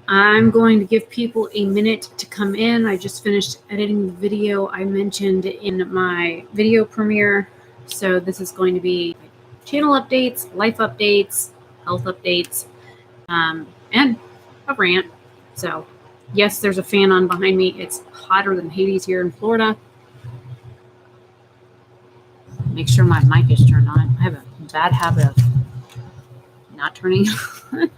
I'm going to give people a minute to come in. I just finished editing the video I mentioned in my video premiere. So this is going to be channel updates, life updates, health updates, and a rant. So yes, there's a fan on behind me. It's hotter than Hades here in Florida. Make sure my mic is turned on. I have a bad habit of not turning on.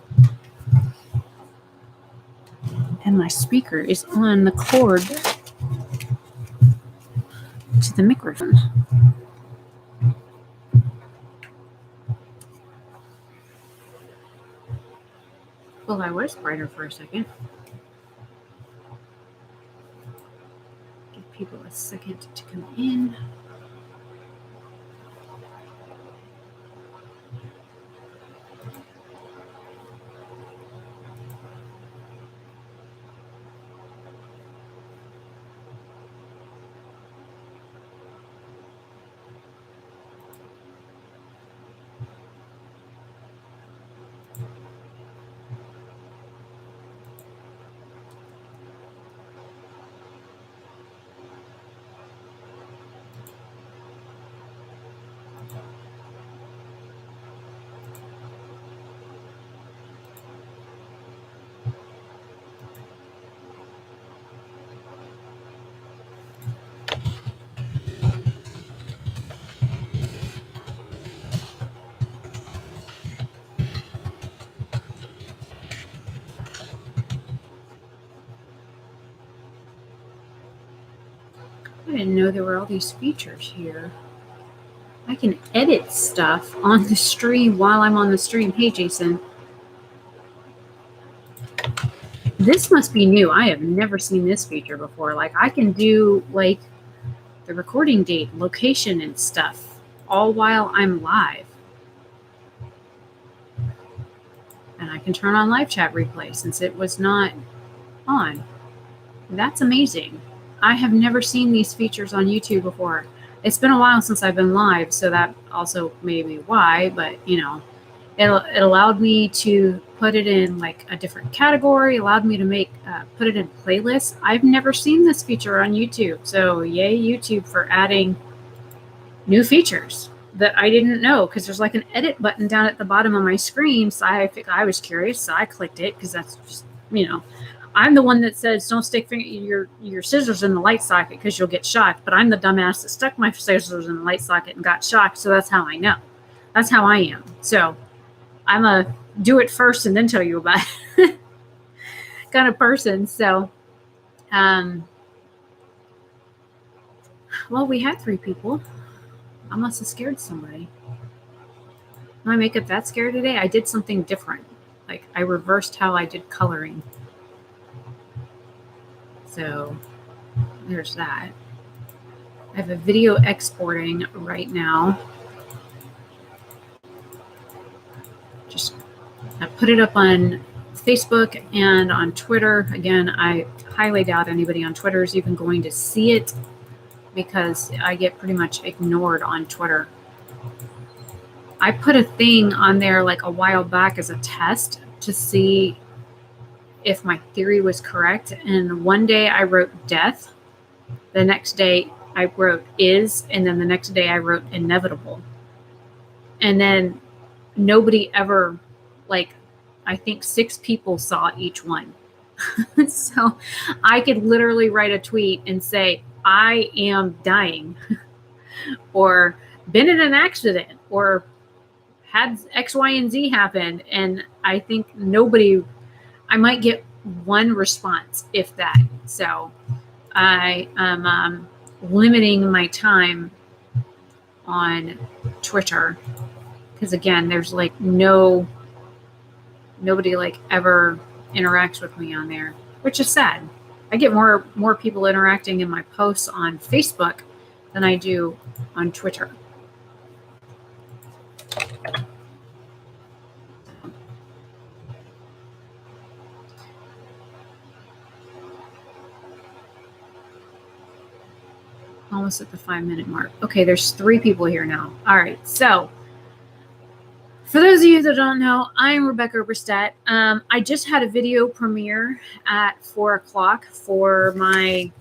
And my speaker is on the cord to the microphone. Well, I was brighter for a second. Give people a second to come in. I didn't know there were all these features here. I can edit stuff on the stream while I'm on the stream. Hey, Jason. This must be new. I have never seen this feature before. Like, I can do, like, the recording date, location, and stuff all while I'm live. And I can turn on live chat replay since it was not on. That's amazing. I have never seen these features on YouTube before. It's been a while since I've been live, so that also may be why, but you know, it allowed me to put it in like a different category, allowed me to make put it in playlists. I've never seen this feature on YouTube, so yay YouTube for adding new features that I didn't know, because there's like an edit button down at the bottom of my screen. So I was curious, so I clicked it because that's just, you know, I'm the one that says don't stick your scissors in the light socket because you'll get shocked. But I'm the dumbass that stuck my scissors in the light socket and got shocked. So that's how I know. That's how I am. So I'm a do it first and then tell you about it kind of person. So, well, we had 3 people. I must have scared somebody. My makeup that scared today? I did something different. Like I reversed how I did coloring. So there's that. I have a video exporting right now. I put it up on Facebook and on Twitter. Again, I highly doubt anybody on Twitter is even going to see it because I get pretty much ignored on Twitter. I put a thing on there like a while back as a test to see if my theory was correct. And one day I wrote death. The next day I wrote is, and then the next day I wrote inevitable. And then nobody ever, like, I think 6 people saw each one. So I could literally write a tweet and say, I am dying, or been in an accident, or had X, Y, and Z happen. And I think I might get one response, if that. So I am limiting my time on Twitter because, again, there's like nobody like ever interacts with me on there, which is sad. I get more people interacting in my posts on Facebook than I do on Twitter. Almost at the 5-minute mark. Okay, there's 3 people here now. All right, so For those of you that don't know, I'm Rebecca Oberstadt. I just had a video premiere at 4 o'clock for my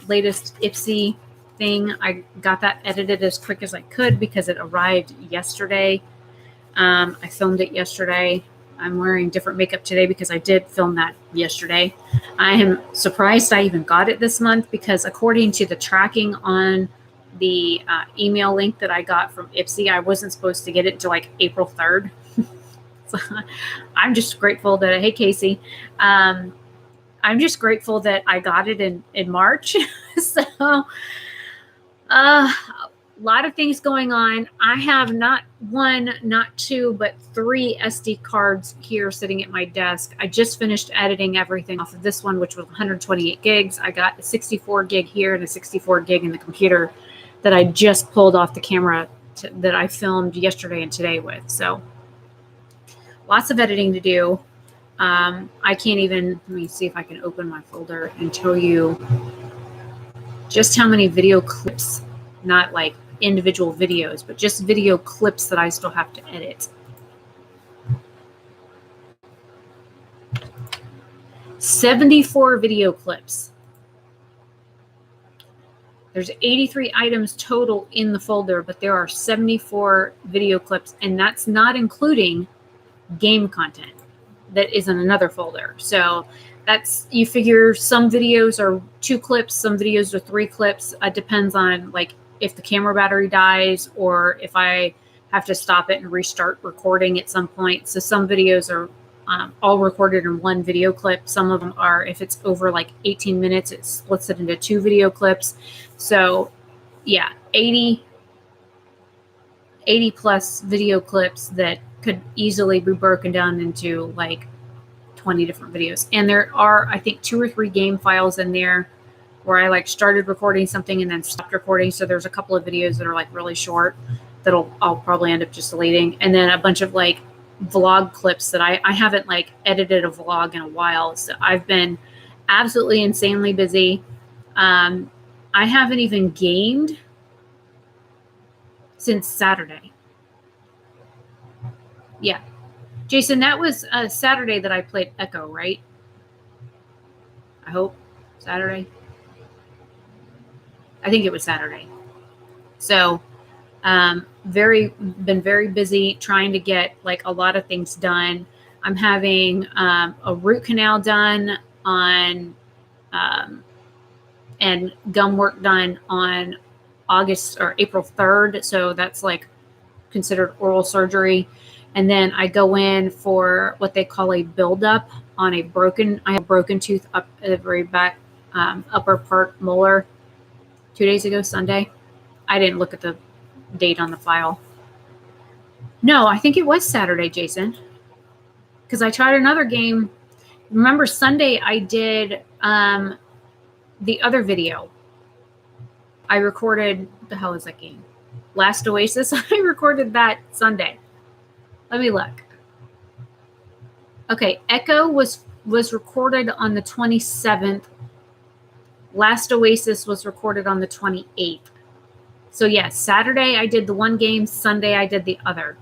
latest Ipsy thing. I got that edited as quick as I could because it arrived yesterday. I filmed it yesterday. I'm wearing different makeup today because I did film that yesterday. I am surprised I even got it this month because according to the tracking on the email link that I got from Ipsy, I wasn't supposed to get it until like April 3rd. So I'm just grateful that, hey, Casey, I'm just grateful that I got it in March. So a lot of things going on. I have not one, not two, but 3 SD cards here sitting at my desk. I just finished editing everything off of this one, which was 128 gigs. I got a 64 gig here and a 64 gig in the computer that I just pulled off the camera that I filmed yesterday and today with. So lots of editing to do. I can't even, let me see if I can open my folder and tell you just how many video clips, not like individual videos, but just video clips that I still have to edit. 74 video clips. There's 83 items total in the folder, but there are 74 video clips, and that's not including game content that is in another folder. So that's, you figure some videos are 2 clips, some videos are 3 clips. It depends on like if the camera battery dies or if I have to stop it and restart recording at some point. So some videos are all recorded in one video clip. Some of them are, if it's over like 18 minutes, it splits it into 2 video clips. So yeah, 80 plus video clips that could easily be broken down into like 20 different videos. And there are, I think, 2 or 3 game files in there where I like started recording something and then stopped recording. So there's a couple of videos that are like really short that I'll probably end up just deleting. And then a bunch of like vlog clips that I haven't like edited a vlog in a while. So I've been absolutely insanely busy. I haven't even gamed since Saturday. Yeah. Jason, that was Saturday that I played Echo, right? I hope. Saturday? I think it was Saturday. So been very busy trying to get like a lot of things done. I'm having a root canal done on and gum work done on August or April 3rd. So that's like considered oral surgery. And then I go in for what they call a buildup on I have a broken tooth up at the very back, upper part molar 2 days ago, Sunday. I didn't look at the date on the file. No, I think it was Saturday, Jason, because I tried another game. Remember Sunday I did the other video. I recorded, what the hell is that game? Last Oasis. I recorded that Sunday. Let me look. Okay, Echo was recorded on the 27th. Last Oasis was recorded on the 28th. So yes, Saturday I did the one game, Sunday I did the other.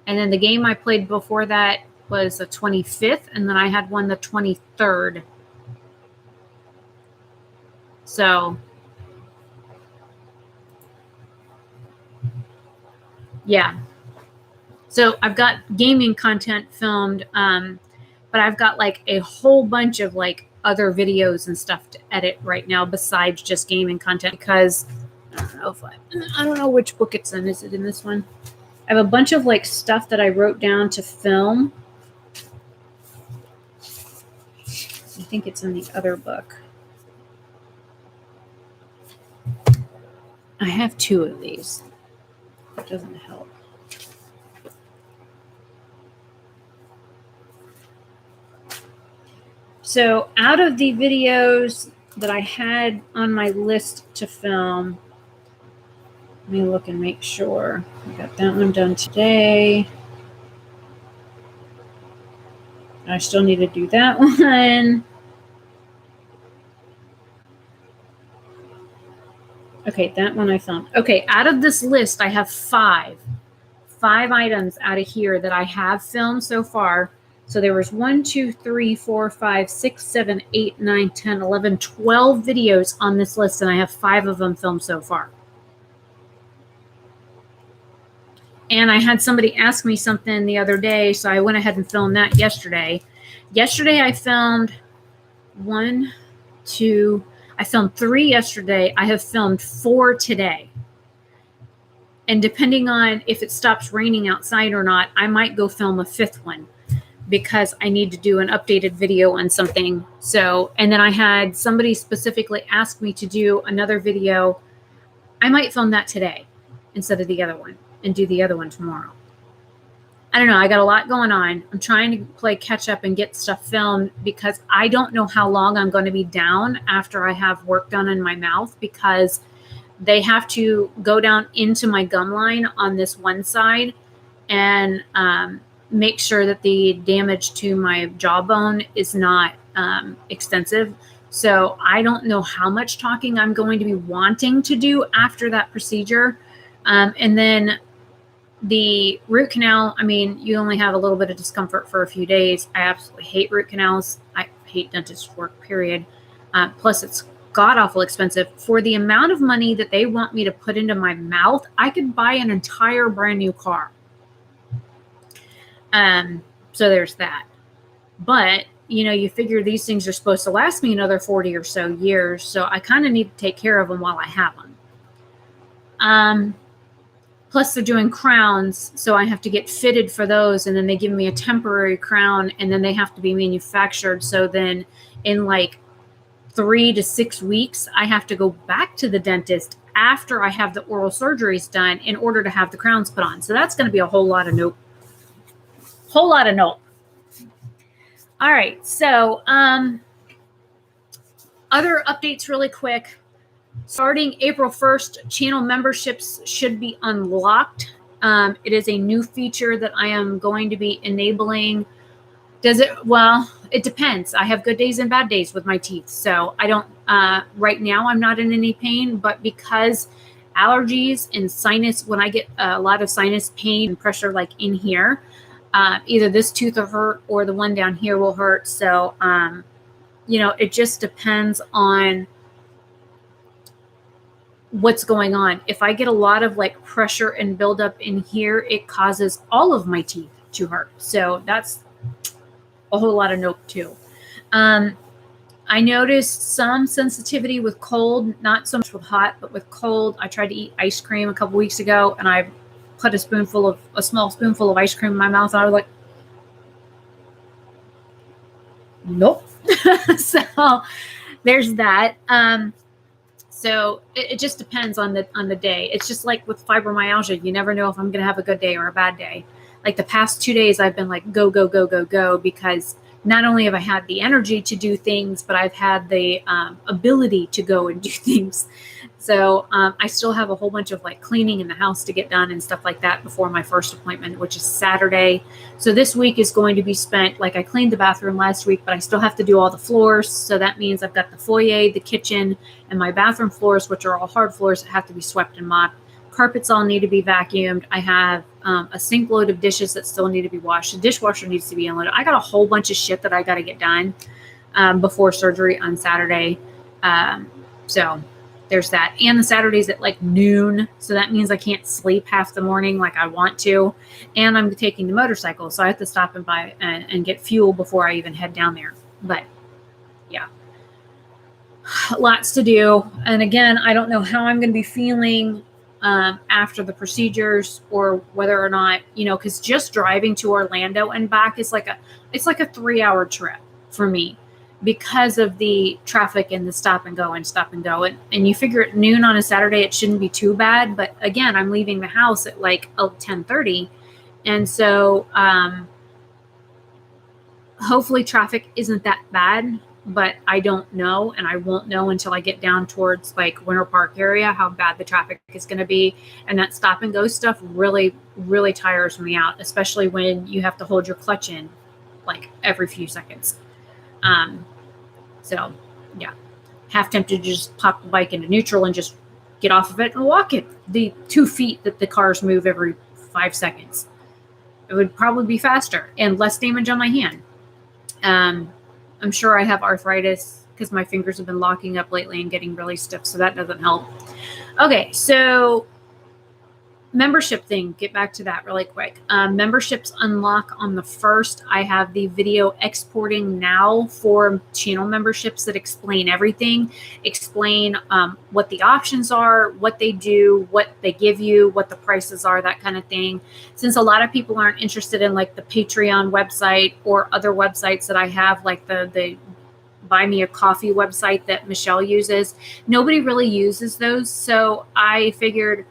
And then the game I played before that was the 25th, and then I had one the 23rd. So yeah. So I've got gaming content filmed, but I've got like a whole bunch of like other videos and stuff to edit right now besides just gaming content, because I don't know which book it's in. Is it in this one? I have a bunch of like stuff that I wrote down to film. I think it's in the other book. I have 2 of these. That doesn't help. So out of the videos that I had on my list to film, let me look and make sure. I got that one done today. I still need to do that one. Okay, that one I filmed. Okay, out of this list, I have 5 5 items out of here that I have filmed so far. So there was 1, 2, 3, 4, 5, 6, 7, 8, 9, 10, 11, 12 videos on this list, and I have 5 of them filmed so far. And I had somebody ask me something the other day, so I went ahead and filmed that yesterday. Yesterday I filmed 1, 2, I filmed 3 yesterday. I have filmed 4 today. And depending on if it stops raining outside or not, I might go film a 5th one because I need to do an updated video on something. So, and then I had somebody specifically ask me to do another video. I might film that today instead of the other one and do the other one tomorrow. I don't know. I got a lot going on. I'm trying to play catch up and get stuff filmed because I don't know how long I'm going to be down after I have work done in my mouth, because they have to go down into my gum line on this one side and make sure that the damage to my jawbone is not extensive. So I don't know how much talking I'm going to be wanting to do after that procedure. And then the root canal, I mean, you only have a little bit of discomfort for a few days. I absolutely hate root canals. I hate dentist work, period. Plus, it's god-awful expensive. For the amount of money that they want me to put into my mouth, I could buy an entire brand new car. So there's that. But, you know, you figure these things are supposed to last me another 40 or so years. So I kind of need to take care of them while I have them. Plus they're doing crowns. So I have to get fitted for those. And then they give me a temporary crown, and then they have to be manufactured. So then in like 3 to 6 weeks, I have to go back to the dentist after I have the oral surgeries done in order to have the crowns put on. So that's going to be a whole lot of nope. All right. So, other updates really quick. Starting April 1st, channel memberships should be unlocked. It is a new feature that I am going to be enabling. Does it? Well, it depends. I have good days and bad days with my teeth. So I don't, right now I'm not in any pain, but because allergies and sinus, when I get a lot of sinus pain and pressure like in here, either this tooth will hurt or the one down here will hurt. So, you know, it just depends on what's going on. If I get a lot of like pressure and buildup in here, it causes all of my teeth to hurt. So that's a whole lot of nope too. I noticed some sensitivity with cold, not so much with hot, but with cold. I tried to eat ice cream a couple weeks ago, and I put a small spoonful of ice cream in my mouth, and I was like, nope. So there's that. So it just depends on the day. It's just like with fibromyalgia. You never know if I'm going to have a good day or a bad day. Like the past 2 days, I've been like, go, go, go, go, go, because not only have I had the energy to do things, but I've had the ability to go and do things. So I still have a whole bunch of like cleaning in the house to get done and stuff like that before my first appointment, which is Saturday. So this week is going to be spent, like I cleaned the bathroom last week, but I still have to do all the floors. So that means I've got the foyer, the kitchen, and my bathroom floors, which are all hard floors that have to be swept and mopped. Carpets all need to be vacuumed. I have a sink load of dishes that still need to be washed. The dishwasher needs to be unloaded. I got a whole bunch of shit that I got to get done before surgery on Saturday. So there's that. And the Saturday's at like noon. So that means I can't sleep half the morning like I want to. And I'm taking the motorcycle. So I have to stop and buy and get fuel before I even head down there. But yeah, lots to do. And again, I don't know how I'm going to be feeling after the procedures, or whether or not, you know, because just driving to Orlando and back is like it's like a 3-hour trip for me because of the traffic and the stop and go. And you figure at noon on a Saturday, it shouldn't be too bad. But again, I'm leaving the house at like 10:30. And so hopefully traffic isn't that bad. But I don't know, and I won't know until I get down towards like Winter Park area how bad the traffic is going to be. And that stop and go stuff really, really tires me out, especially when you have to hold your clutch in like every few seconds. So yeah, half tempted to just pop the bike into neutral and just get off of it and walk it the 2 feet that the cars move every 5 seconds. It would probably be faster and less damage on my hand. I'm sure I have arthritis because my fingers have been locking up lately and getting really stiff, so that doesn't help. Okay, so membership thing, get back to that really quick. Memberships unlock on the 1st. I have the video exporting now for channel memberships that explain everything, explain what the options are, what they do, what they give you, what the prices are, that kind of thing. Since a lot of people aren't interested in like the Patreon website or other websites that I have, like the Buy Me a Coffee website that Michelle uses, nobody really uses those. So I figured,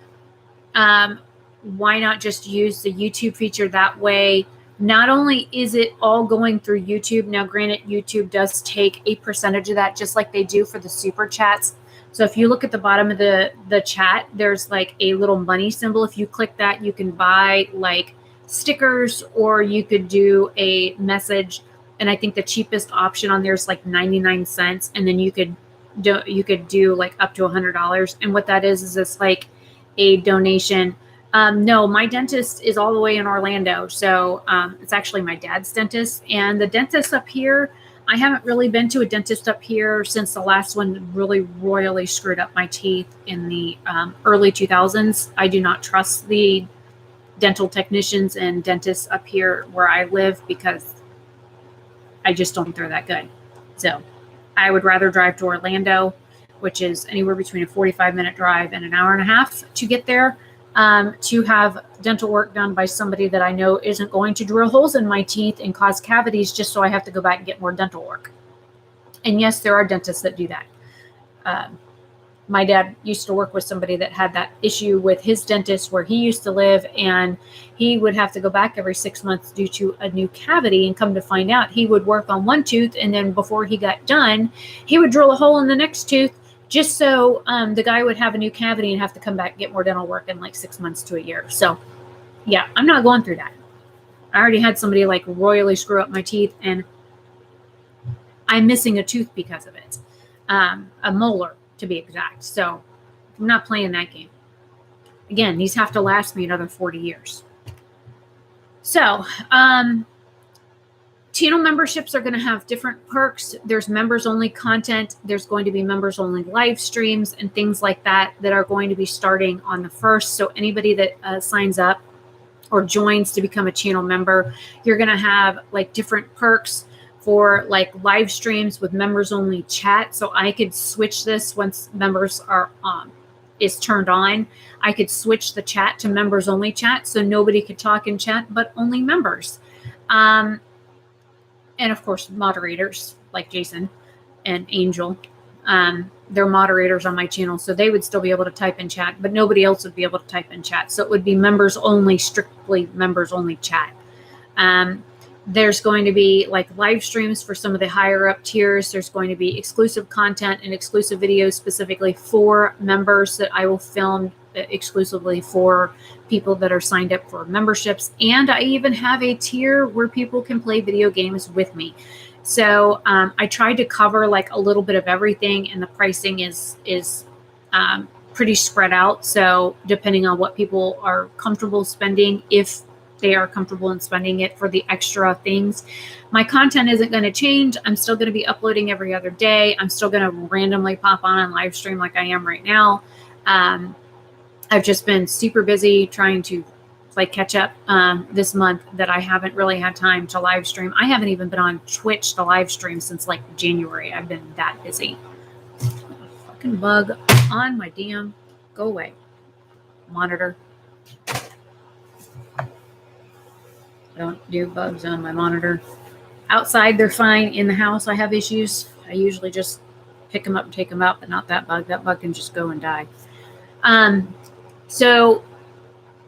why not just use the YouTube feature that way? Not only is it all going through YouTube, now granted, YouTube does take a percentage of that, just like they do for the super chats. So if you look at the bottom of the chat, there's like a little money symbol. If you click that, you can buy like stickers, or you could do a message. And I think the cheapest option on there is like 99 cents. And then you could do like up to $100. And what that is it's like a donation. No, my dentist is all the way in Orlando. So it's actually my dad's dentist. And the dentist up here, I haven't really been to a dentist up here since the last one really royally screwed up my teeth in the early 2000s. I do not trust the dental technicians and dentists up here where I live because I just don't think they're that good. So I would rather drive to Orlando, which is anywhere between a 45-minute drive and an hour and a half to get there, to have dental work done by somebody that I know isn't going to drill holes in my teeth and cause cavities just so I have to go back and get more dental work. And yes, there are dentists that do that. My dad used to work with somebody that had that issue with his dentist where he used to live, and he would have to go back every 6 months due to a new cavity, and come to find out he would work on one tooth, and then before he got done, he would drill a hole in the next tooth just so the guy would have a new cavity and have to come back and get more dental work in like 6 months to a year. So yeah, I'm not going through that. I already had somebody like royally screw up my teeth, and I'm missing a tooth because of it, a molar to be exact. So I'm not playing that game. Again, these have to last me another 40 years. So channel memberships are going to have different perks. There's members only content. There's going to be members only live streams and things like that that are going to be starting on the 1st. So anybody that signs up or joins to become a channel member, you're going to have like different perks for like live streams with members only chat. So I could switch this once members are is turned on. I could switch the chat to members only chat, so nobody could talk in chat, but only members. And of course, moderators like Jason and Angel. They're moderators on my channel, so they would still be able to type in chat, but nobody else would be able to type in chat. So it would be members only, strictly members only chat. There's going to be like live streams for some of the higher up tiers. There's going to be exclusive content and exclusive videos specifically for members that I will film exclusively for people that are signed up for memberships. And I even have a tier where people can play video games with me. So I tried to cover like a little bit of everything, and the pricing is pretty spread out. So depending on what people are comfortable spending, if they are comfortable in spending it for the extra things. My content isn't going to change. I'm still going to be uploading every other day. I'm still going to randomly pop on and live stream like I am right now. I've just been super busy trying to play catch up this month that I haven't really had time to live stream. I haven't even been on Twitch to live stream since like January. I've been that busy. Fucking bug on my damn, go away, monitor. I don't do bugs on my monitor. Outside, they're fine. In the house, I have issues. I usually just pick them up and take them out, but not that bug. That bug can just go and die. So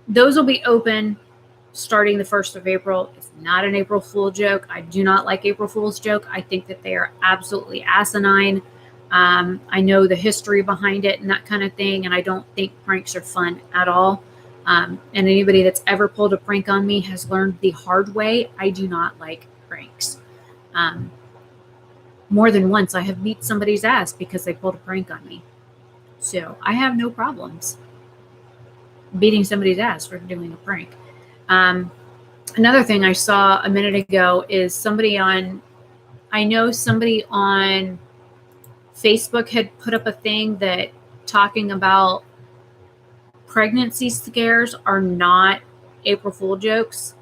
those will be open starting the 1st of April. It's not an April Fool joke. I do not like April Fool's joke. I think that they are absolutely asinine. I know the history behind it and that kind of thing, and I don't think pranks are fun at all. And anybody that's ever pulled a prank on me has learned the hard way. I do not like pranks. More than once, I have beat somebody's ass because they pulled a prank on me. So I have no problems beating somebody's ass for doing a prank. Another thing I saw a minute ago is I know somebody on Facebook had put up a thing that talking about pregnancy scares are not April Fool jokes.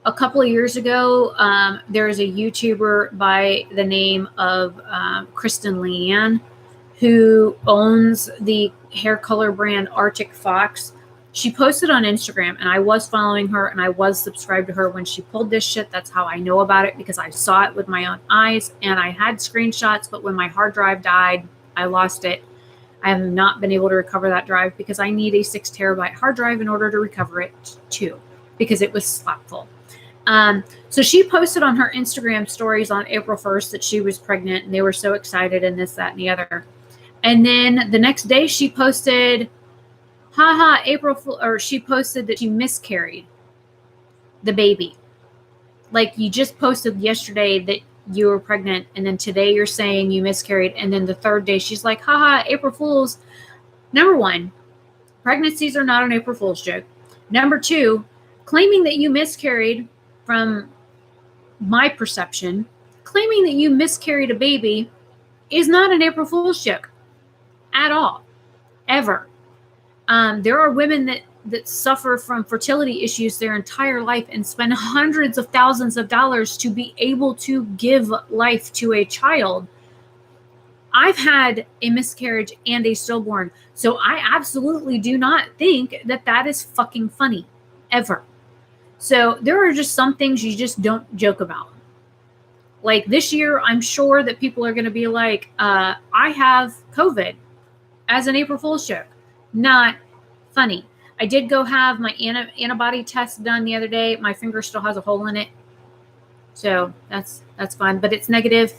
A couple of years ago, there was a YouTuber by the name of Kristen Leanne, who owns the hair color brand Arctic Fox. She posted on Instagram, and I was following her, and I was subscribed to her when she pulled this shit. That's how I know about it, because I saw it with my own eyes, and I had screenshots, but when my hard drive died, I lost it. I have not been able to recover that drive because I need a 6 terabyte hard drive in order to recover it too, because it was slap full. So she posted on her Instagram stories on April 1st that she was pregnant, and they were so excited, and this, that, and the other. And then the next day she posted, haha, April Fool, or she posted that she miscarried the baby. Like, you just posted yesterday that you were pregnant, and then today you're saying you miscarried, and then the third day she's like, haha, April Fools. Number one, pregnancies are not an April Fool's joke. Number two, claiming that you miscarried, from my perception, claiming that you miscarried a baby is not an April Fool's joke at all, ever. There are women that suffer from fertility issues their entire life and spend hundreds of thousands of dollars to be able to give life to a child. I've had a miscarriage and a stillborn, so I absolutely do not think that that is fucking funny, ever. So there are just some things you just don't joke about. Like this year, I'm sure that people are going to be like, I have COVID as an April Fool's joke. Not funny. I did go have my antibody test done the other day. My finger still has a hole in it. So that's fine, but it's negative.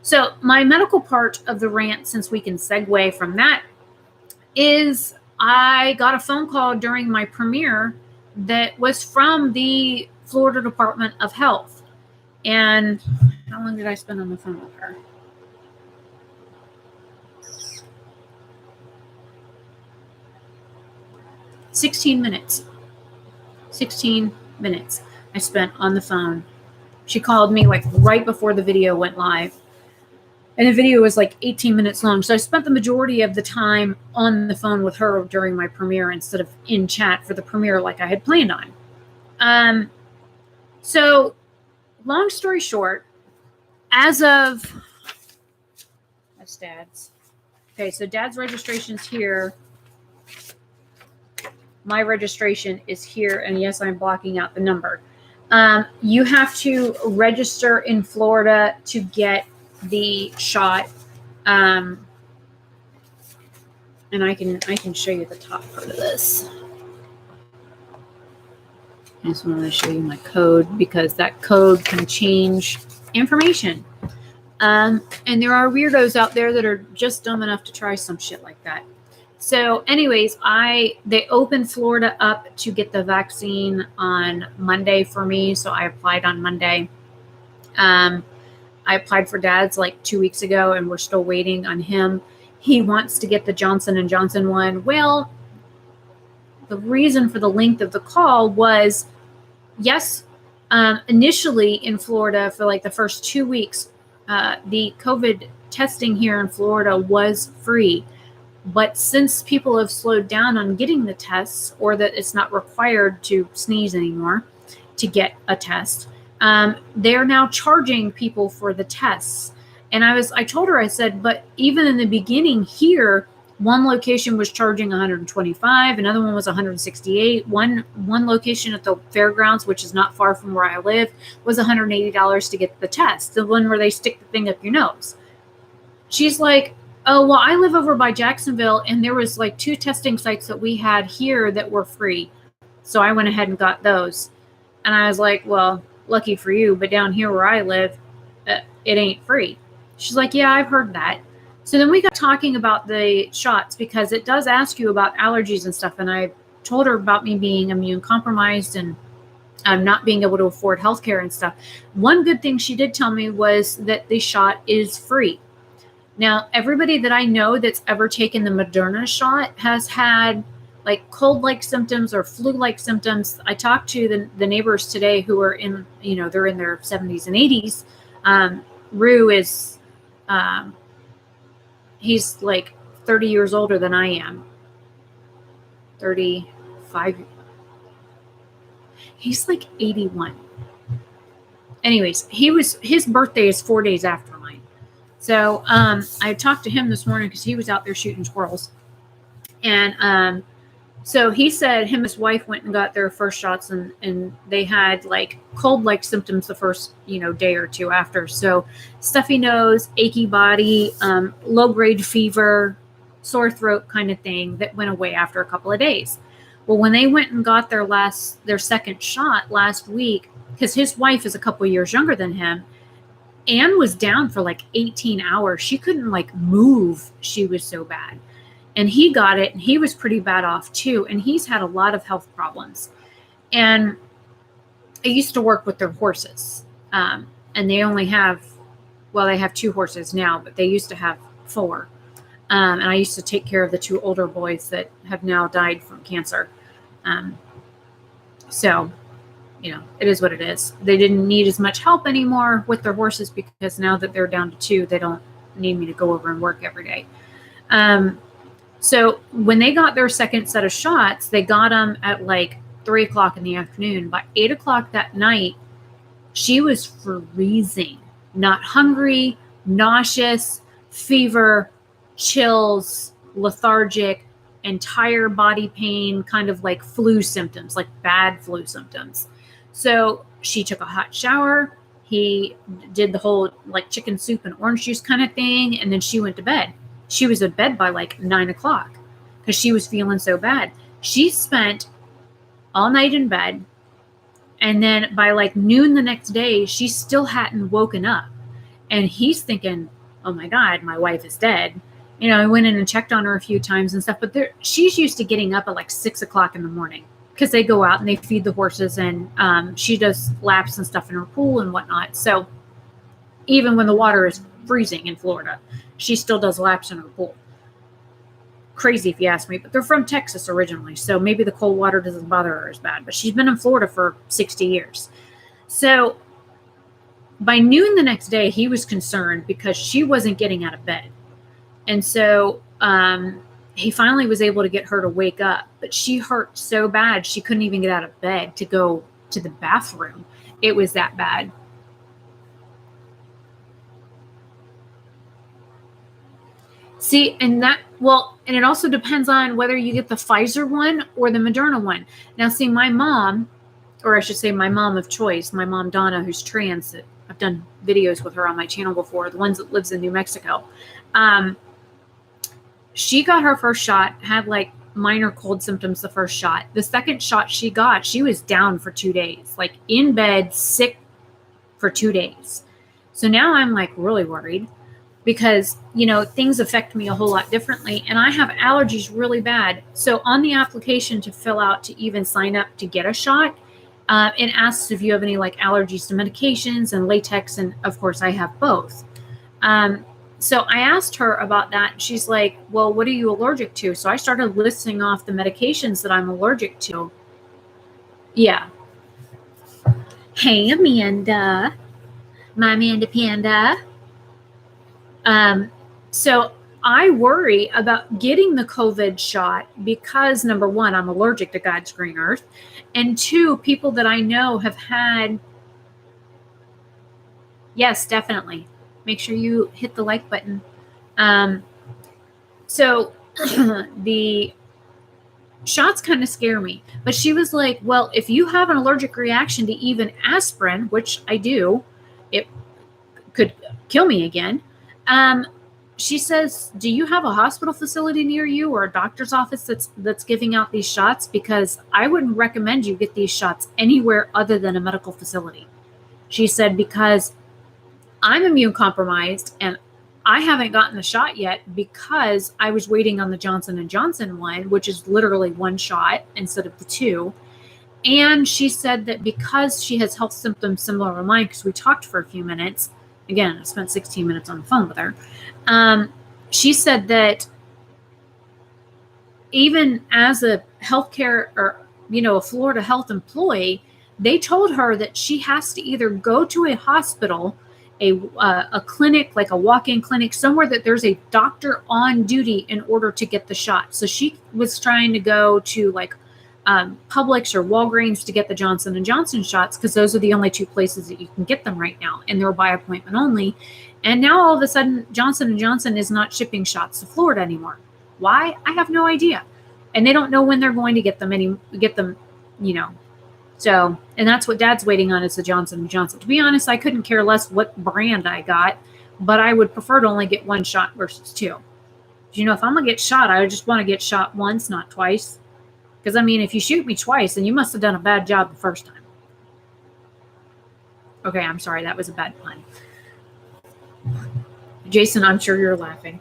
So my medical part of the rant, since we can segue from that, is I got a phone call during my premiere that was from the Florida Department of Health. And how long did I spend on the phone with her? $16 minutes. 16 minutes I spent on the phone. She called me like right before the video went live. And the video was like 18 minutes long. So I spent the majority of the time on the phone with her during my premiere instead of in chat for the premiere like I had planned on. So long story short, as of, that's Dad's. Okay, so Dad's registration's here. My registration is here. And yes, I'm blocking out the number. You have to register in Florida to get the shot, and I can show you the top part of this. I just wanted to show you my code because that code can change information. And there are weirdos out there that are just dumb enough to try some shit like that. So anyways, they opened Florida up to get the vaccine on Monday for me. So I applied on Monday. I applied for Dad's like 2 weeks ago, and we're still waiting on him. He wants to get the Johnson & Johnson one. Well, the reason for the length of the call was, yes, initially in Florida for like the first 2 weeks, the COVID testing here in Florida was free. But since people have slowed down on getting the tests, or that it's not required to sneeze anymore to get a test, they're now charging people for the tests. And I told her, I said, but even in the beginning here, one location was charging $125, another one was $168. One location at the fairgrounds, which is not far from where I live, was $180 to get the test, the one where they stick the thing up your nose. She's like, oh, well, I live over by Jacksonville, and there was like 2 testing sites that we had here that were free. So I went ahead and got those. And I was like, well, lucky for you, but down here where I live, it ain't free. She's like, yeah, I've heard that. So then we got talking about the shots, because it does ask you about allergies and stuff. And I told her about me being immune compromised and not being able to afford healthcare and stuff. One good thing she did tell me was that the shot is free. Now, everybody that I know that's ever taken the Moderna shot has had like cold-like symptoms or flu-like symptoms. I talked to the neighbors today who are in, they're in their 70s and 80s. Rue is, he's like 30 years older than I am. 35. He's like 81. Anyways, his birthday is 4 days after mine. So I talked to him this morning because he was out there shooting squirrels. And so he said him and his wife went and got their first shots, and they had like cold-like symptoms the first, day or two after. So stuffy nose, achy body, low-grade fever, sore throat kind of thing that went away after a couple of days. Well, when they went and got their second shot last week, because his wife is a couple years younger than him, Anne was down for like 18 hours. She couldn't like move. She was so bad. And he got it, and he was pretty bad off too. And he's had a lot of health problems. And I used to work with their horses. And they only have, they have 2 horses now, but they used to have 4. And I used to take care of the 2 older boys that have now died from cancer. So, it is what it is. They didn't need as much help anymore with their horses because now that they're down to 2, they don't need me to go over and work every day. So when they got their second set of shots, they got them at like 3 o'clock in the afternoon. By 8 o'clock that night, she was freezing, not hungry, nauseous, fever, chills, lethargic, entire body pain, kind of like flu symptoms, like bad flu symptoms. So she took a hot shower. He did the whole like chicken soup and orange juice kind of thing. And then she went to bed. She was in bed by like 9 o'clock because she was feeling so bad. She spent all night in bed. And then by like noon the next day, she still hadn't woken up. And he's thinking, oh my God, my wife is dead. I went in and checked on her a few times and stuff, but she's used to getting up at like 6 o'clock in the morning because they go out and they feed the horses, and she does laps and stuff in her pool and whatnot. So even when the water is freezing in Florida, she still does laps in her pool. Crazy if you ask me, but they're from Texas originally, so maybe the cold water doesn't bother her as bad, but she's been in Florida for 60 years. So by noon the next day, he was concerned because she wasn't getting out of bed. And so he finally was able to get her to wake up, but she hurt so bad she couldn't even get out of bed to go to the bathroom. It was that bad. See, and it also depends on whether you get the Pfizer one or the Moderna one. Now, see, my mom, or I should say my mom of choice, my mom, Donna, who's trans, I've done videos with her on my channel before, the ones that lives in New Mexico. She got her first shot, had like minor cold symptoms the first shot. The second shot she got, she was down for 2 days, like in bed, sick for 2 days. So now I'm like really worried because, things affect me a whole lot differently. And I have allergies really bad. So on the application to fill out to even sign up to get a shot, it asks if you have any like allergies to medications and latex. And of course I have both. So I asked her about that. She's like, well, what are you allergic to? So I started listing off the medications that I'm allergic to. Yeah. Hey, Amanda. My Amanda Panda. So I worry about getting the COVID shot because, number one, I'm allergic to God's green earth. And 2, people that I know have had. Yes, definitely. Make sure you hit the like button. So the shots kind of scare me. But she was like, well, if you have an allergic reaction to even aspirin, which I do, it could kill me again. She says, do you have a hospital facility near you or a doctor's office that's giving out these shots? Because I wouldn't recommend you get these shots anywhere other than a medical facility. She said, because I'm immune compromised and I haven't gotten the shot yet because I was waiting on the Johnson & Johnson one, which is literally 1 shot instead of the 2. And she said that because she has health symptoms similar to mine, because we talked for a few minutes, again, I spent 16 minutes on the phone with her. She said that even as a healthcare or, a Florida health employee, they told her that she has to either go to a hospital, a clinic, like a walk-in clinic, somewhere that there's a doctor on duty in order to get the shot. So she was trying to go to like Publix or Walgreens to get the Johnson & Johnson shots, because those are the only two places that you can get them right now, and they're by appointment only. And now all of a sudden, Johnson & Johnson is not shipping shots to Florida anymore. Why? I have no idea. And they don't know when they're going to get them, So, and that's what Dad's waiting on, is the Johnson & Johnson. To be honest, I couldn't care less what brand I got, but I would prefer to only get one shot versus two. If I'm going to get shot, I just want to get shot once, not twice. Because, if you shoot me twice, then you must have done a bad job the first time. Okay, I'm sorry. That was a bad pun. Jason, I'm sure you're laughing.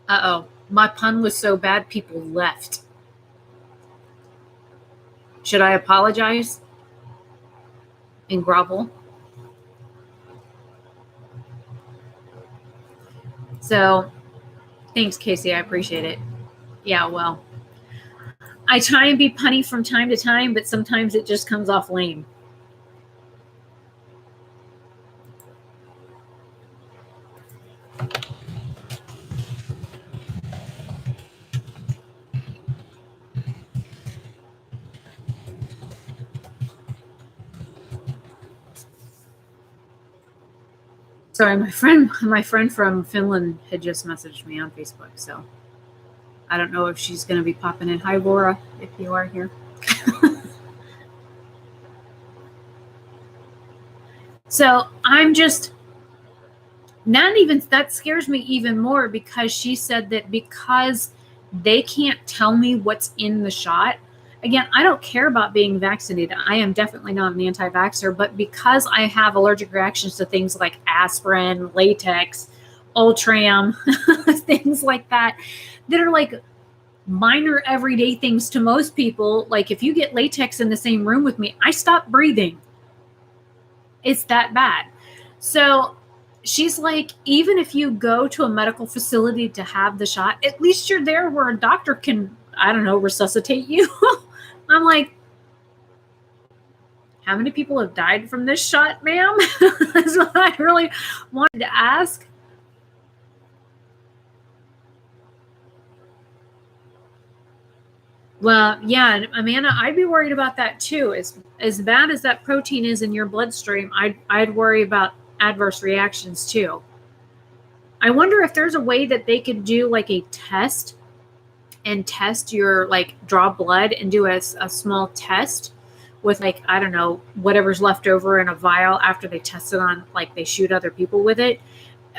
Uh-oh. My pun was so bad, people left. Should I apologize and grovel? So, thanks, Casey. I appreciate it. Yeah, well, I try and be punny from time to time, but sometimes it just comes off lame. Sorry, my friend from Finland had just messaged me on Facebook, so I don't know if she's going to be popping in. Hi, Laura, if you are here. So I'm just not even, that scares me even more, because she said that because they can't tell me what's in the shot. Again, I don't care about being vaccinated. I am definitely not an anti-vaxxer, but because I have allergic reactions to things like aspirin, latex, Ultram, things like that are like minor everyday things to most people. Like if you get latex in the same room with me, I stop breathing. It's that bad. So she's like, even if you go to a medical facility to have the shot, at least you're there where a doctor can, I don't know, resuscitate you. I'm like, how many people have died from this shot, ma'am? That's what I really wanted to ask. Well, yeah, Amanda, I'd be worried about that too. As bad as that protein is in your bloodstream, I'd worry about adverse reactions too. I wonder if there's a way that they could do like a test and test your, like, draw blood and do a small test with, like, I don't know, whatever's left over in a vial after they test it on, like, they shoot other people with it.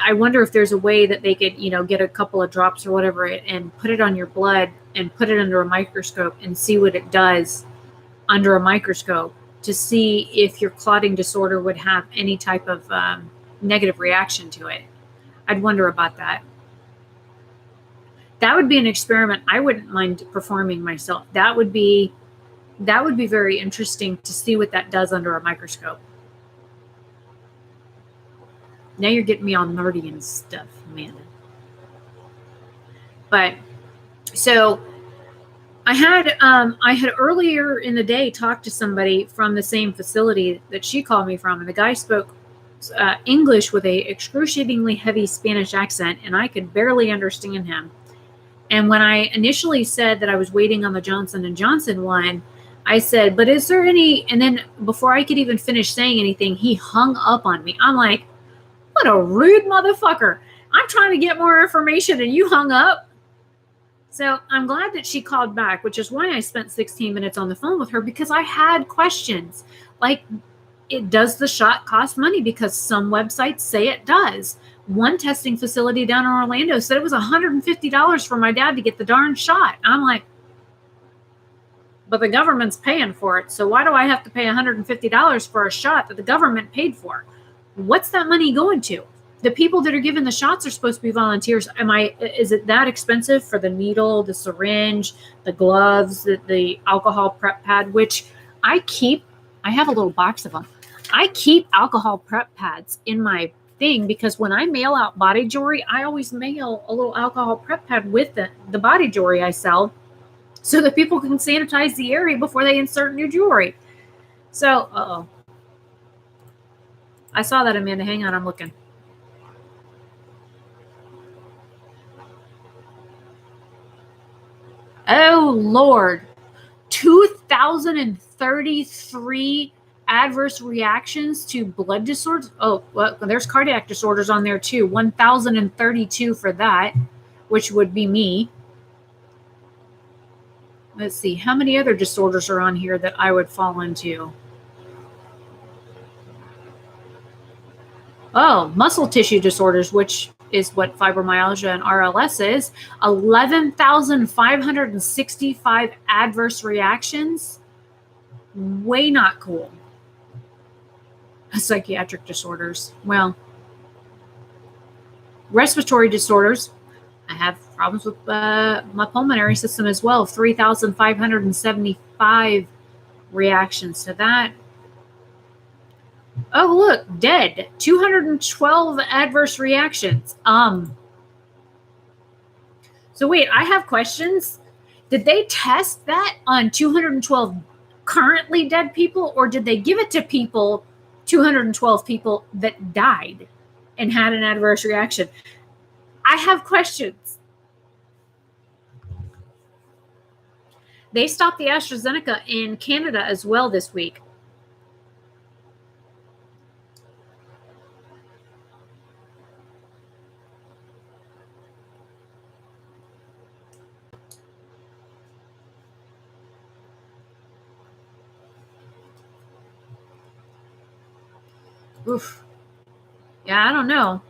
I wonder if there's a way that they could, get a couple of drops or whatever and put it on your blood and put it under a microscope and see what it does under a microscope to see if your clotting disorder would have any type of negative reaction to it. I'd wonder about that. That would be an experiment I wouldn't mind performing myself. That would be very interesting to see what that does under a microscope. Now you're getting me all nerdy and stuff, Amanda. But so I had earlier in the day talked to somebody from the same facility that she called me from, and the guy spoke English with a excruciatingly heavy Spanish accent, and I could barely understand him. And when I initially said that I was waiting on the Johnson & Johnson one, I said, but is there any, and then before I could even finish saying anything, he hung up on me. I'm like, what a rude motherfucker. I'm trying to get more information and you hung up. So I'm glad that she called back, which is why I spent 16 minutes on the phone with her, because I had questions. Like, does the shot cost money? Because some websites say it does. One testing facility down in Orlando said it was $150 for my dad to get the darn shot. I'm like, but the government's paying for it. So why do I have to pay $150 for a shot that the government paid for? What's that money going to? The people that are given the shots are supposed to be volunteers. Is it that expensive for the needle, the syringe, the gloves, the alcohol prep pad, which I have a little box of them. I keep alcohol prep pads in my thing because when I mail out body jewelry, I always mail a little alcohol prep pad with the body jewelry I sell so that people can sanitize the area before they insert new jewelry. So, uh-oh. I saw that, Amanda. Hang on, I'm looking. Oh, Lord. 2,033 adverse reactions to blood disorders. Oh, well, there's cardiac disorders on there too. 1,032 for that, which would be me. Let's see. How many other disorders are on here that I would fall into? Oh, muscle tissue disorders, which is what fibromyalgia and RLS is. 11,565 adverse reactions. Way not cool. Psychiatric disorders. Well, respiratory disorders. I have problems with my pulmonary system as well. 3,575 reactions to that. Oh, look, dead. 212 adverse reactions. So wait, I have questions. Did they test that on 212 currently dead people, or did they give it to people, 212 people that died and had an adverse reaction? I have questions. They stopped the AstraZeneca in Canada as well this week. Oof. Yeah, I don't know.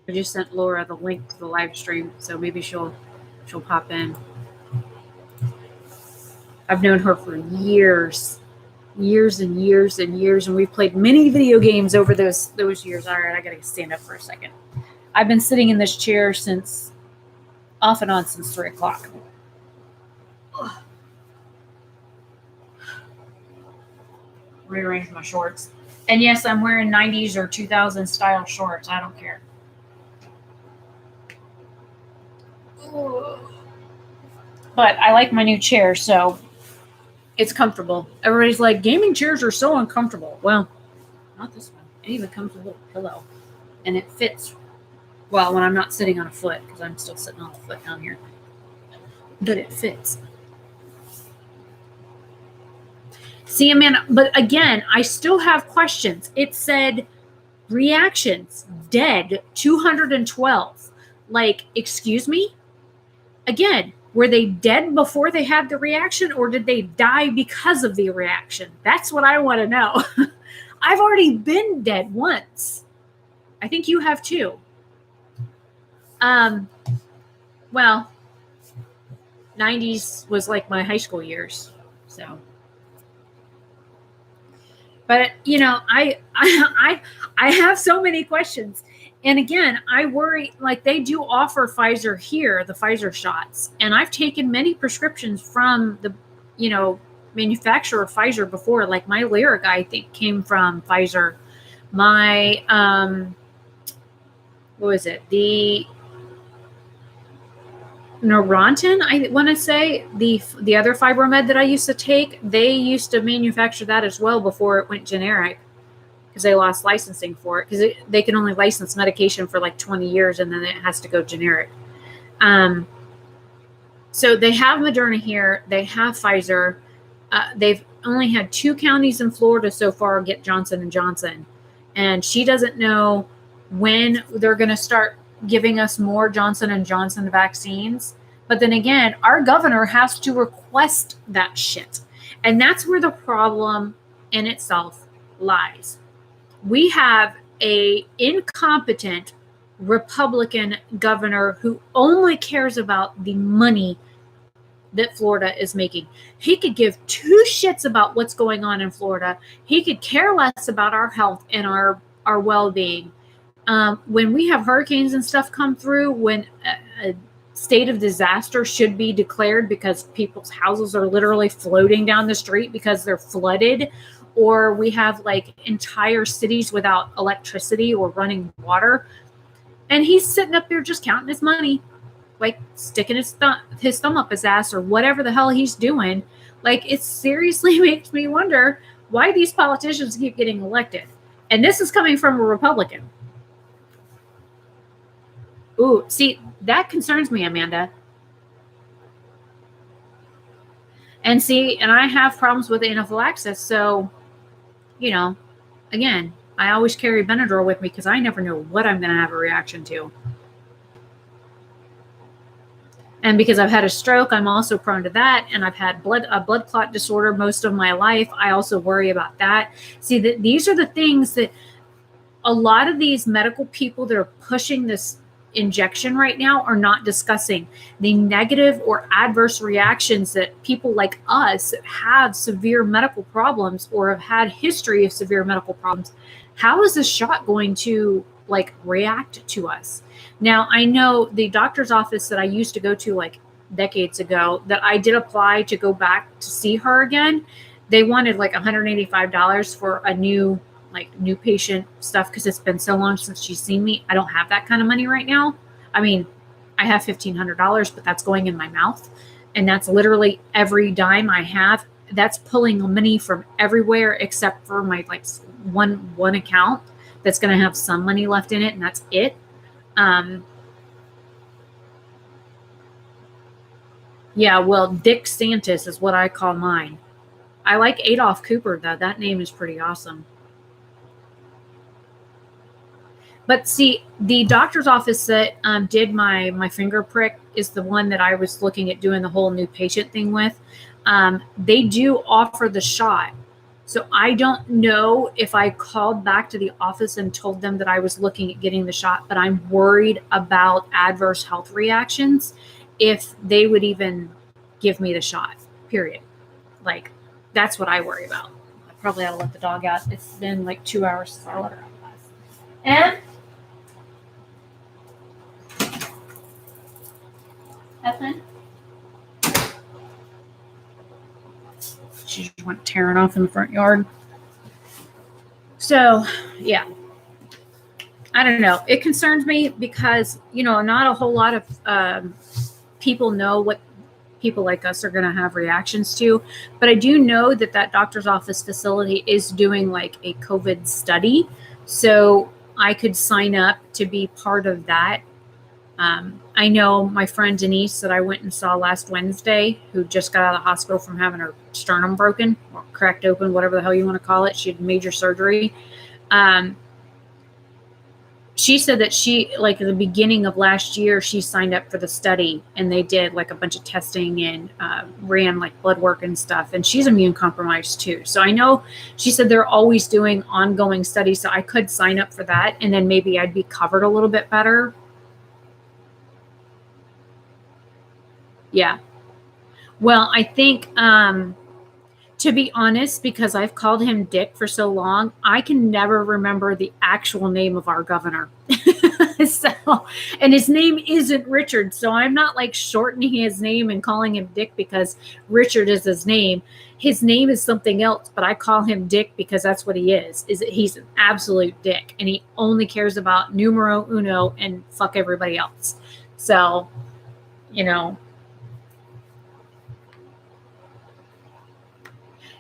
I just sent Laura the link to the live stream, so maybe she'll pop in. I've known her for years and years and years, and we've played many video games over those years. All right, I gotta stand up for a second. I've been sitting in this chair since off and on since 3 o'clock. Rearrange my shorts. And yes, I'm wearing 90s or 2000 style shorts. I don't care. But I like my new chair, so it's comfortable. Everybody's like, gaming chairs are so uncomfortable. Well, not this one. It even comes with a little pillow. And it fits well when I'm not sitting on a foot, because I'm still sitting on a foot down here. But it fits. See, Amanda, but again, I still have questions. It said reactions, dead, 212. Like, excuse me? Again, were they dead before they had the reaction, or did they die because of the reaction? That's what I want to know. I've already been dead once. I think you have too. Well, 90s was like my high school years, so. But I have so many questions. And again, I worry, like they do offer Pfizer here, the Pfizer shots. And I've taken many prescriptions from the, manufacturer of Pfizer before. Like my Lyric, I think, came from Pfizer. My, what was it? The Neurontin, I want to say, the other Fibromed that I used to take, they used to manufacture that as well before it went generic. Because they lost licensing for it, because they can only license medication for like 20 years and then it has to go generic. So they have Moderna here. They have Pfizer. They've only had 2 counties in Florida so far get Johnson & Johnson. And she doesn't know when they're going to start giving us more Johnson & Johnson vaccines. But then again, our governor has to request that shit. And that's where the problem in itself lies. We have a incompetent Republican governor who only cares about the money that Florida is making. He could give two shits about what's going on in Florida. He could care less about our health and our well-being. When we have hurricanes and stuff come through, when a state of disaster should be declared because people's houses are literally floating down the street because they're flooded, or we have like entire cities without electricity or running water, and he's sitting up there just counting his money, like sticking his thumb up his ass or whatever the hell he's doing. Like, it seriously makes me wonder why these politicians keep getting elected. And this is coming from a Republican. Ooh, see, that concerns me, Amanda. And see, and I have problems with anaphylaxis. So, you know, again, I always carry Benadryl with me because I never know what I'm going to have a reaction to. And because I've had a stroke, I'm also prone to that. And I've had a blood clot disorder most of my life. I also worry about that. See, these are the things that a lot of these medical people that are pushing this injection right now are not discussing. The negative or adverse reactions that people like us that have severe medical problems or have had history of severe medical problems. How is this shot going to like react to us? Now, I know the doctor's office that I used to go to like decades ago that I did apply to go back to see her again. They wanted like $185 for a new patient stuff because it's been so long since she's seen me. I don't have that kind of money right now. I mean, I have $1,500, but that's going in my mouth. And that's literally every dime I have. That's pulling money from everywhere except for my like one account that's going to have some money left in it, and that's it. Yeah, well, Dick Santis is what I call mine. I like Adolph Cooper, though. That name is pretty awesome. But see, the doctor's office that did my finger prick is the one that I was looking at doing the whole new patient thing with. They do offer the shot. So I don't know if I called back to the office and told them that I was looking at getting the shot, but I'm worried about adverse health reactions if they would even give me the shot, period. Like, that's what I worry about. I probably ought to let the dog out. It's been like 2 hours since I let her out last. And Ethan? She just went tearing off in the front yard. So, yeah. I don't know. It concerns me because, not a whole lot of people know what people like us are going to have reactions to. But I do know that doctor's office facility is doing like a COVID study. So I could sign up to be part of that. I know my friend Denise that I went and saw last Wednesday, who just got out of the hospital from having her sternum broken or cracked open, whatever the hell you want to call it. She had major surgery. She said that she, like at the beginning of last year, she signed up for the study and they did like a bunch of testing and ran like blood work and stuff. And she's immune compromised too. So I know she said they're always doing ongoing studies. So I could sign up for that and then maybe I'd be covered a little bit better. Yeah. Well, I think, to be honest, because I've called him Dick for so long, I can never remember the actual name of our governor. And his name isn't Richard. So I'm not like shortening his name and calling him Dick because Richard is his name. His name is something else, but I call him Dick because that's what he is he's an absolute dick. And he only cares about numero uno and fuck everybody else. So,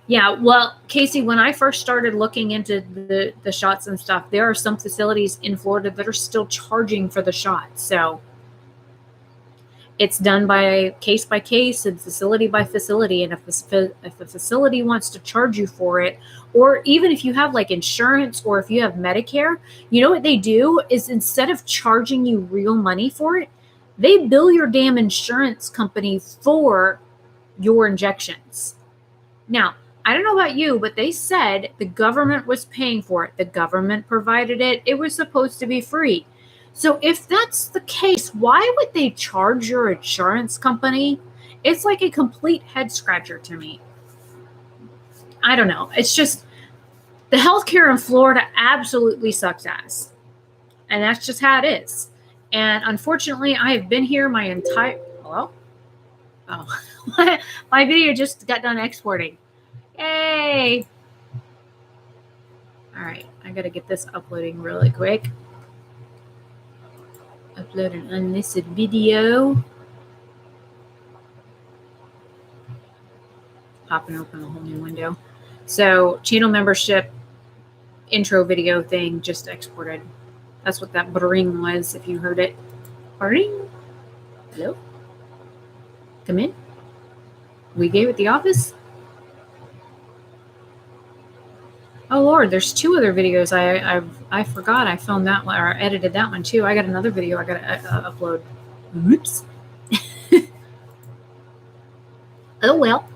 Yeah, well, Casey, when I first started looking into the shots and stuff, there are some facilities in Florida that are still charging for the shots. So it's done by case and facility by facility. And if the facility wants to charge you for it, or even if you have like insurance or if you have Medicare, you know what they do is instead of charging you real money for it, they bill your damn insurance company for your injections. Now, I don't know about you, but they said the government was paying for it. The government provided it. It was supposed to be free. So if that's the case, why would they charge your insurance company? It's like a complete head scratcher to me. I don't know. It's just the healthcare in Florida absolutely sucks ass. And that's just how it is. And unfortunately, I have been here my entire hello? Oh. My video just got done exporting. Yay! All right, I gotta get this uploading really quick. Upload an unlisted video. Pop and open a whole new window. So channel membership intro video thing just exported. That's what that bring was, if you heard it. Bring? Hello? Come in. We gave it the office? Oh Lord, there's 2 other videos. I forgot I filmed that one or edited that one too. I got another video I gotta upload. Oops. Oh well.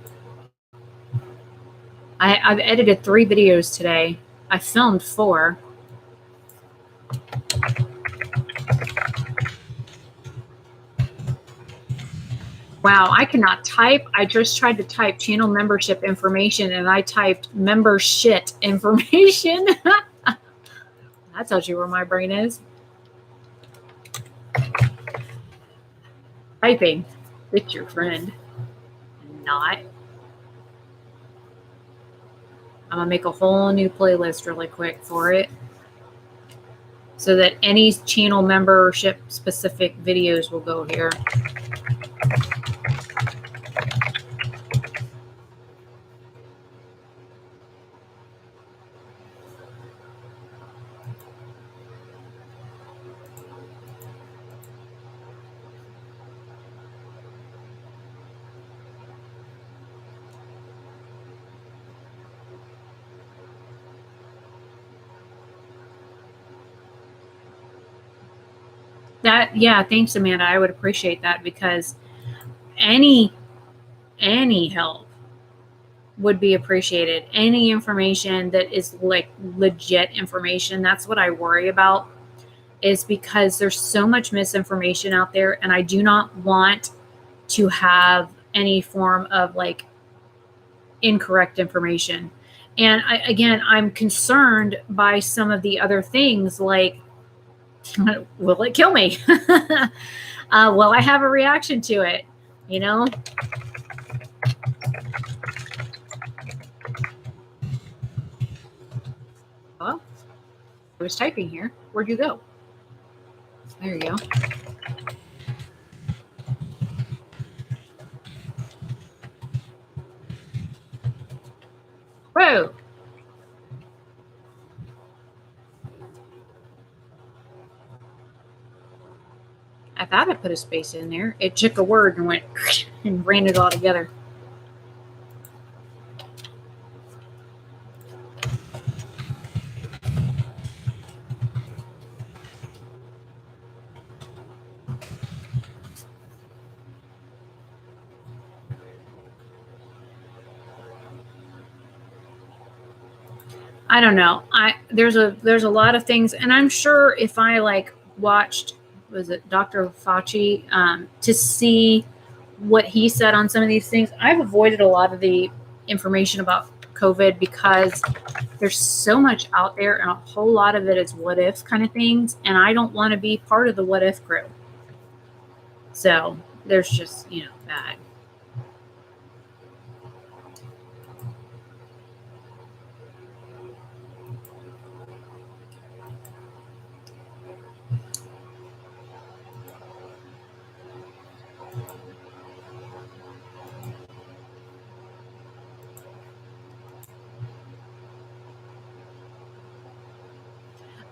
I've edited 3 videos today. I filmed 4. Wow, I cannot type. I just tried to type channel membership information and I typed member shit information. That tells you where my brain is. Typing. It's your friend. Not. I'm going to make a whole new playlist really quick for it so that any channel membership specific videos will go here. Yeah, thanks Amanda. I would appreciate that because any help would be appreciated. Any information that is like legit information, that's what I worry about, is because there's so much misinformation out there and I do not want to have any form of like incorrect information. And I'm concerned by some of the other things like, will it kill me? Will I have a reaction to it? You know? Well, I was typing here. Where'd you go? There you go. Whoa. I thought I put a space in there. It took a word and went and ran it all together. I don't know. There's a lot of things, and I'm sure if I like watched, was it Dr. Fauci, to see what he said on some of these things, I've avoided a lot of the information about COVID because there's so much out there, and a whole lot of it is what if kind of things, and I don't want to be part of the what if crew. So there's just that.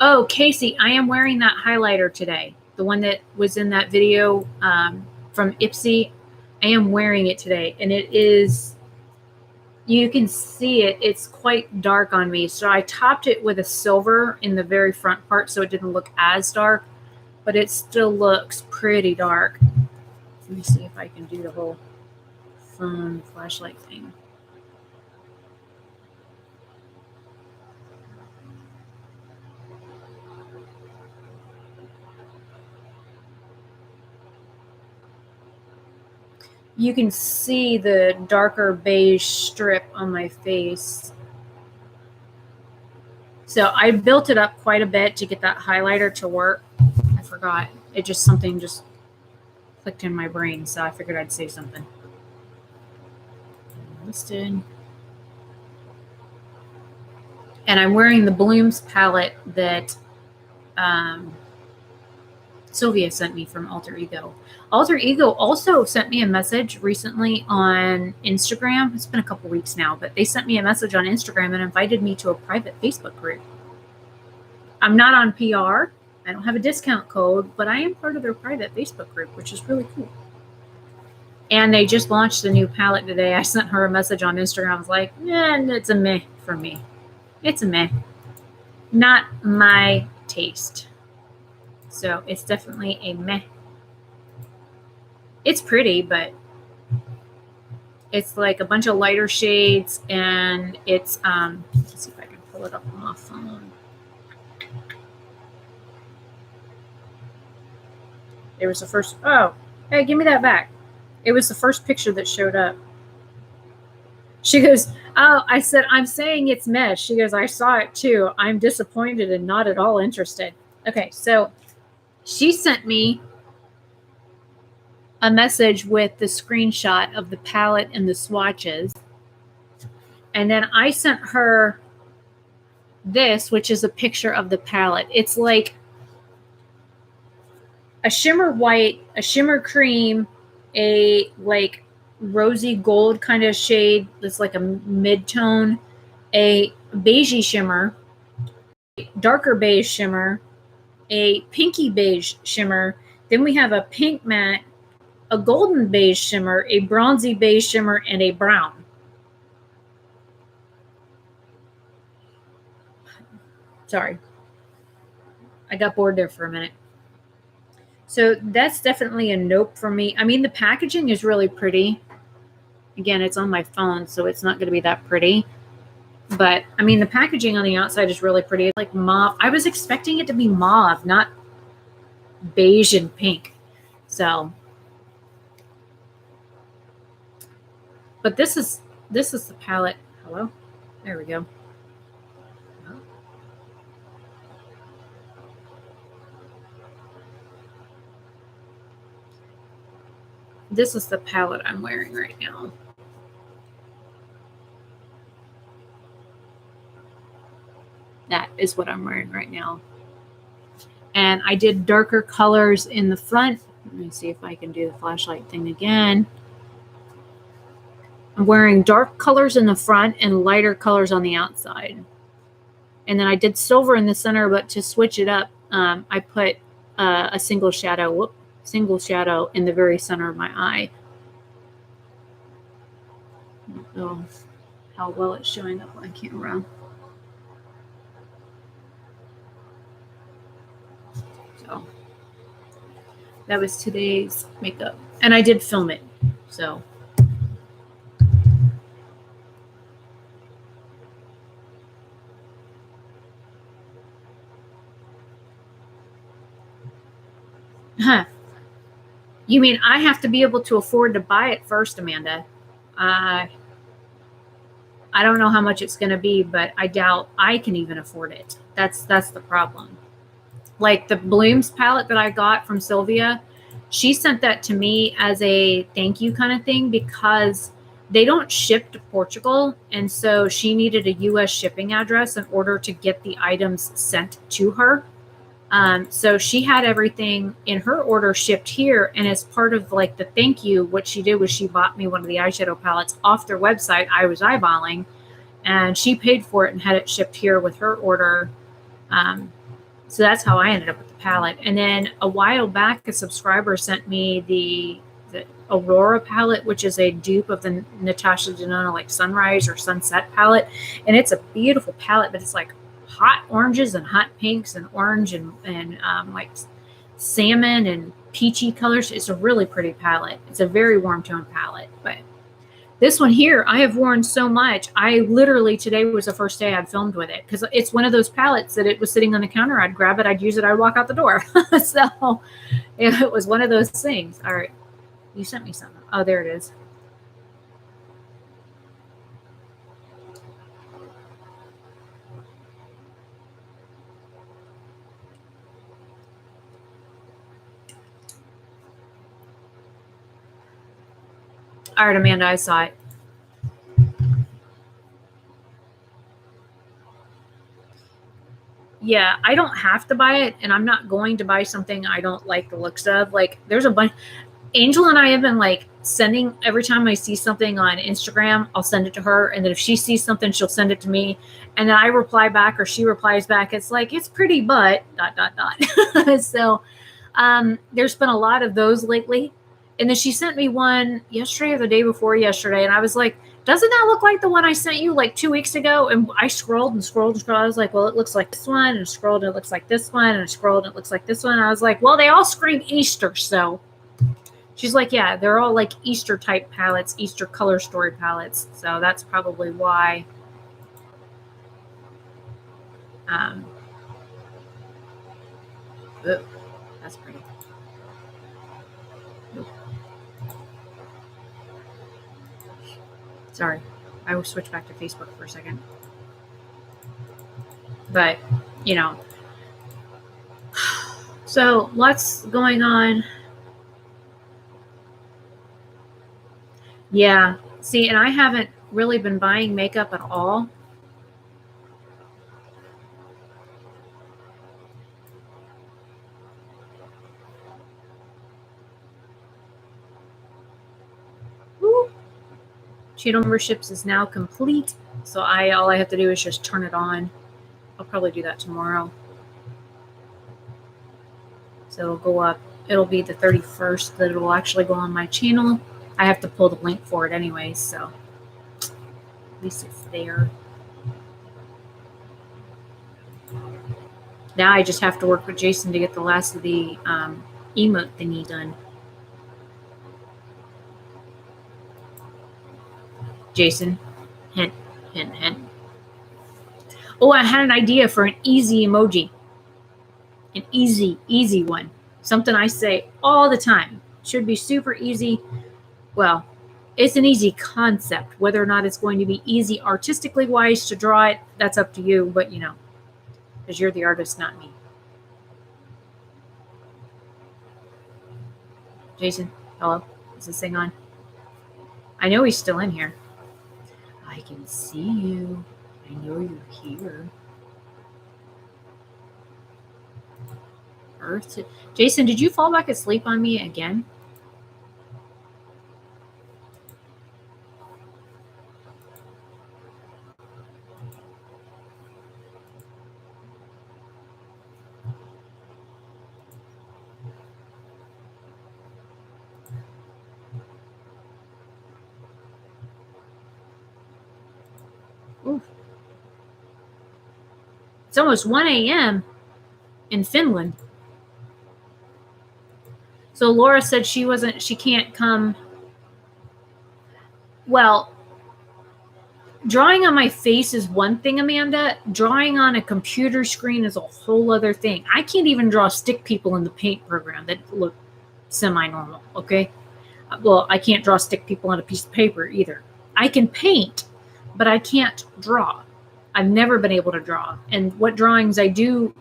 Oh, Casey, I am wearing that highlighter today. The one that was in that video from Ipsy. I am wearing it today, and it is, you can see it. It's quite dark on me. So I topped it with a silver in the very front part so it didn't look as dark, but it still looks pretty dark. Let me see if I can do the whole phone flashlight thing. You can see the darker beige strip on my face. So I built it up quite a bit to get that highlighter to work. I forgot. Something just clicked in my brain, so I figured I'd say something. Listed. And I'm wearing the Blooms palette that Sylvia sent me from Alter Ego. Alter Ego also sent me a message recently on Instagram. It's been a couple weeks now, but they sent me a message on Instagram and invited me to a private Facebook group. I'm not on PR. I don't have a discount code, but I am part of their private Facebook group, which is really cool. And they just launched a new palette today. I sent her a message on Instagram. I was like, it's a meh for me. It's a meh. Not my taste. So it's definitely a meh. It's pretty, but it's like a bunch of lighter shades, and it's let's see if I can pull it up on my phone. It was the first, oh, hey, give me that back. It was the first picture that showed up. She goes, oh, I said, I'm saying it's meh. She goes, I saw it too. I'm disappointed and not at all interested. Okay, so she sent me a message with the screenshot of the palette and the swatches. And then I sent her this, which is a picture of the palette. It's like a shimmer white, a shimmer cream, a like rosy gold kind of shade that's like a mid-tone, a beigey shimmer, darker beige shimmer, a pinky beige shimmer. Then we have a pink matte, a golden beige shimmer, a bronzy beige shimmer, and a brown. Sorry. I got bored there for a minute. So that's definitely a nope for me. I mean, the packaging is really pretty. Again, it's on my phone, so it's not going to be that pretty. But, I mean, the packaging on the outside is really pretty. It's like mauve. I was expecting it to be mauve, not beige and pink. So, but this is the palette. Hello? There we go. This is the palette I'm wearing right now. That is what I'm wearing right now. And I did darker colors in the front. Let me see if I can do the flashlight thing again. I'm wearing dark colors in the front and lighter colors on the outside. And then I did silver in the center, but to switch it up, I put a single shadow in the very center of my eye. I don't know how well it's showing up on camera. So that was today's makeup. And I did film it, so. Huh. You mean I have to be able to afford to buy it first, Amanda? I don't know how much it's going to be, but I doubt I can even afford it. That's the problem. Like the Blooms palette that I got from Sylvia, she sent that to me as a thank you kind of thing because they don't ship to Portugal. And so she needed a US shipping address in order to get the items sent to her. So she had everything in her order shipped here. And as part of like the thank you, what she did was she bought me one of the eyeshadow palettes off their website. I was eyeballing and she paid for it and had it shipped here with her order. So that's how I ended up with the palette. And then a while back, a subscriber sent me the Aurora palette, which is a dupe of the Natasha Denona like Sunrise or Sunset palette. And it's a beautiful palette, but it's like hot oranges and hot pinks and orange and like salmon and peachy colors. It's a really pretty palette. It's a very warm tone palette. But this one here, I have worn so much. I literally, today was the first day I'd filmed with it because it's one of those palettes that it was sitting on the counter. I'd grab it, I'd use it, I'd walk out the door. So it was one of those things. All right. You sent me something. Oh, there it is. All right, Amanda, I saw it. Yeah, I don't have to buy it, and I'm not going to buy something I don't like the looks of. Like, there's a bunch. Angel and I have been like sending, every time I see something on Instagram, I'll send it to her. And then if she sees something, she'll send it to me. And then I reply back or she replies back. It's like, it's pretty, but ... So there's been a lot of those lately. And then she sent me one yesterday or the day before yesterday. And I was like, doesn't that look like the one I sent you like 2 weeks ago? And I scrolled and scrolled and scrolled. I was like, well, it looks like this one. And I scrolled and it looks like this one. And I scrolled and it looks like this one. And I was like, well, they all scream Easter. So she's like, yeah, they're all like Easter type palettes, Easter color story palettes. So that's probably why. Ooh, that's pretty. Ooh. Sorry, I will switch back to Facebook for a second. But, you know, so lots going on. Yeah. See, and I haven't really been buying makeup at all. Woo. Channel memberships is now complete. So all I have to do is just turn it on. I'll probably do that tomorrow. So it'll go up. It'll be the 31st that it'll actually go on my channel. I have to pull the link for it anyway, so at least it's there. Now I just have to work with Jason to get the last of the emote thingy done. Jason, hint, hint, hint. Oh, I had an idea for an easy emoji. An easy one. Something I say all the time. Should be super easy. Well, it's an easy concept. Whether or not it's going to be easy artistically wise to draw it, that's up to you. But, you know, because you're the artist, not me. Jason, hello? Is this thing on? I know he's still in here. I can see you. I know you're here. Earth. Jason, did you fall back asleep on me again? Oof. It's almost 1 a.m. in Finland. So Laura said she can't come. Well, drawing on my face is one thing, Amanda. Drawing on a computer screen is a whole other thing. I can't even draw stick people in the paint program that look semi-normal, okay? Well, I can't draw stick people on a piece of paper either. I can paint, but I can't draw. I've never been able to draw. And what drawings I do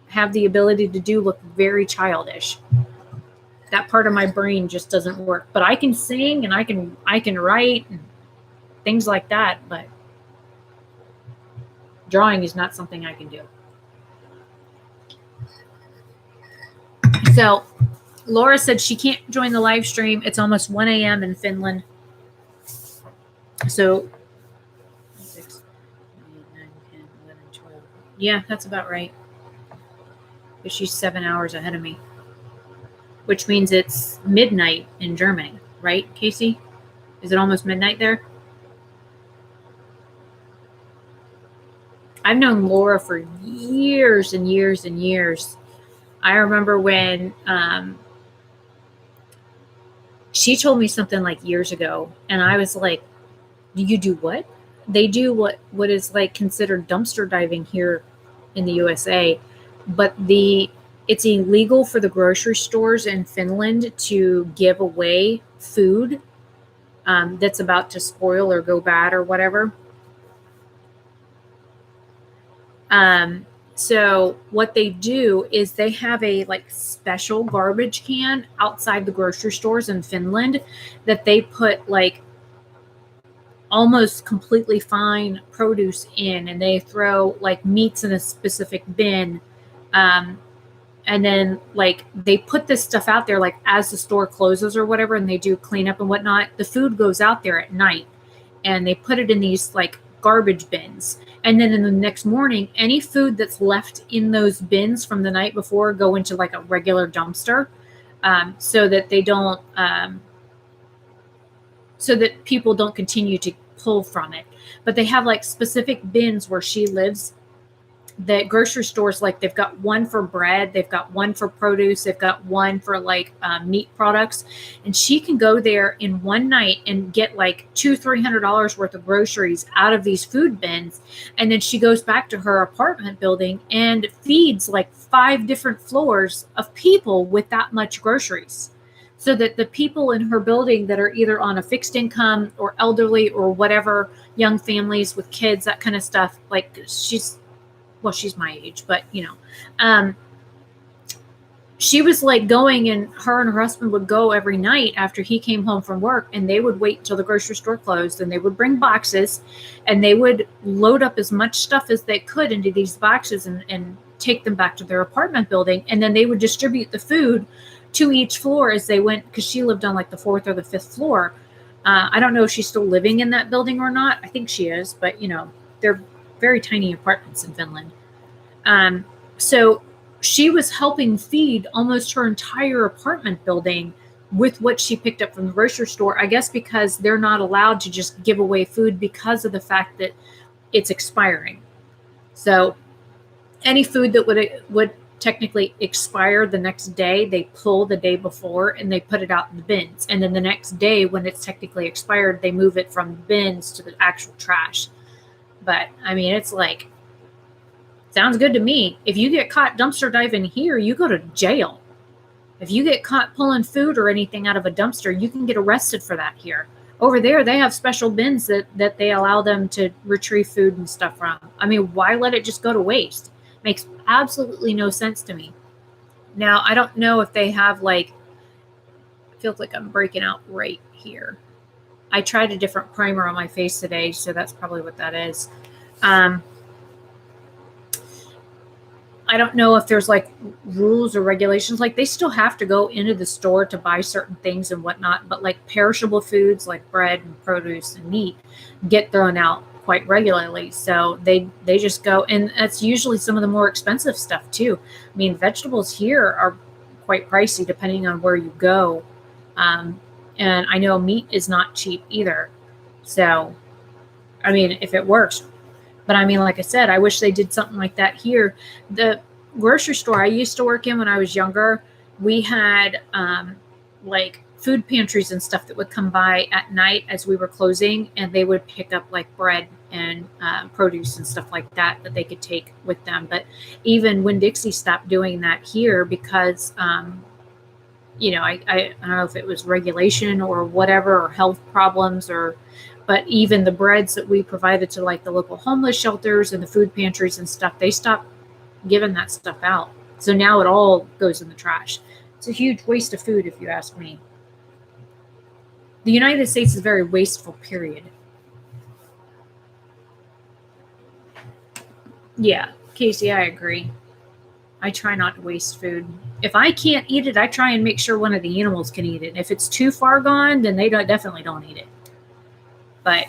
have the ability to do look very childish. That part of my brain just doesn't work. But I can sing and I can write and things like that, but drawing is not something I can do. So Laura said she can't join the live stream. It's almost 1 a.m. in Finland. So 6, 9, 10, 11, 12. Yeah, that's about right. But she's 7 hours ahead of me, which means it's midnight in Germany, right, Casey? Is it almost midnight there? I've known Laura for years and years and years. I remember when she told me something like years ago, and I was like, you do what? They do what is like considered dumpster diving here in the USA, but the it's illegal for the grocery stores in Finland to give away food that's about to spoil or go bad or whatever. So what they do is they have a like special garbage can outside the grocery stores in Finland that they put like almost completely fine produce in, and they throw like meats in a specific bin. And then like they put this stuff out there like as the store closes or whatever, and they do cleanup and whatnot. The food goes out there at night and they put it in these like garbage bins. And then in the next morning, any food that's left in those bins from the night before go into like a regular dumpster, so that they don't, so that people don't continue to pull from it. But they have like specific bins where she lives that grocery stores, like they've got one for bread, they've got one for produce, they've got one for like meat products, and she can go there in one night and get like $200-300 worth of groceries out of these food bins, and then she goes back to her apartment building and feeds like 5 different floors of people with that much groceries, so that the people in her building that are either on a fixed income or elderly or whatever, young families with kids, that kind of stuff, like she's my age, but she was like going, and her husband would go every night after he came home from work, and they would wait until the grocery store closed, and they would bring boxes, and they would load up as much stuff as they could into these boxes and take them back to their apartment building. And then they would distribute the food to each floor as they went, because she lived on like the 4th or the 5th floor. I don't know if she's still living in that building or not. I think she is, but they're very tiny apartments in Finland. So she was helping feed almost her entire apartment building with what she picked up from the grocery store, I guess because they're not allowed to just give away food because of the fact that it's expiring. So any food that would technically expire the next day, they pull the day before and they put it out in the bins. And then the next day, when it's technically expired, they move it from bins to the actual trash. But I mean, it's like, sounds good to me. If you get caught dumpster diving here, you go to jail. If you get caught pulling food or anything out of a dumpster, you can get arrested for that here. Over there, they have special bins that they allow them to retrieve food and stuff from. I mean, why let it just go to waste? Makes absolutely no sense to me. Now, I don't know if they have like, it feels like I'm breaking out right here. I tried a different primer on my face today, so that's probably what that is. I don't know if there's like rules or regulations. Like they still have to go into the store to buy certain things and whatnot, but like perishable foods like bread and produce and meat get thrown out quite regularly. So they just go, and that's usually some of the more expensive stuff too. I mean, vegetables here are quite pricey depending on where you go. And I know meat is not cheap either. So, I mean, if it works. But I mean, like I said, I wish they did something like that here. The grocery store I used to work in when I was younger, we had like food pantries and stuff that would come by at night as we were closing, and they would pick up like bread and produce and stuff like that they could take with them. But even Winn-Dixie stopped doing that here because, I don't know if it was regulation or whatever, or health problems, but even the breads that we provided to like the local homeless shelters and the food pantries and stuff, they stopped giving that stuff out. So now it all goes in the trash. It's a huge waste of food, if you ask me. The United States is very wasteful, period. Yeah, Casey, I agree. I try not to waste food. If I can't eat it, I try and make sure one of the animals can eat it. If it's too far gone, then they definitely don't eat it. But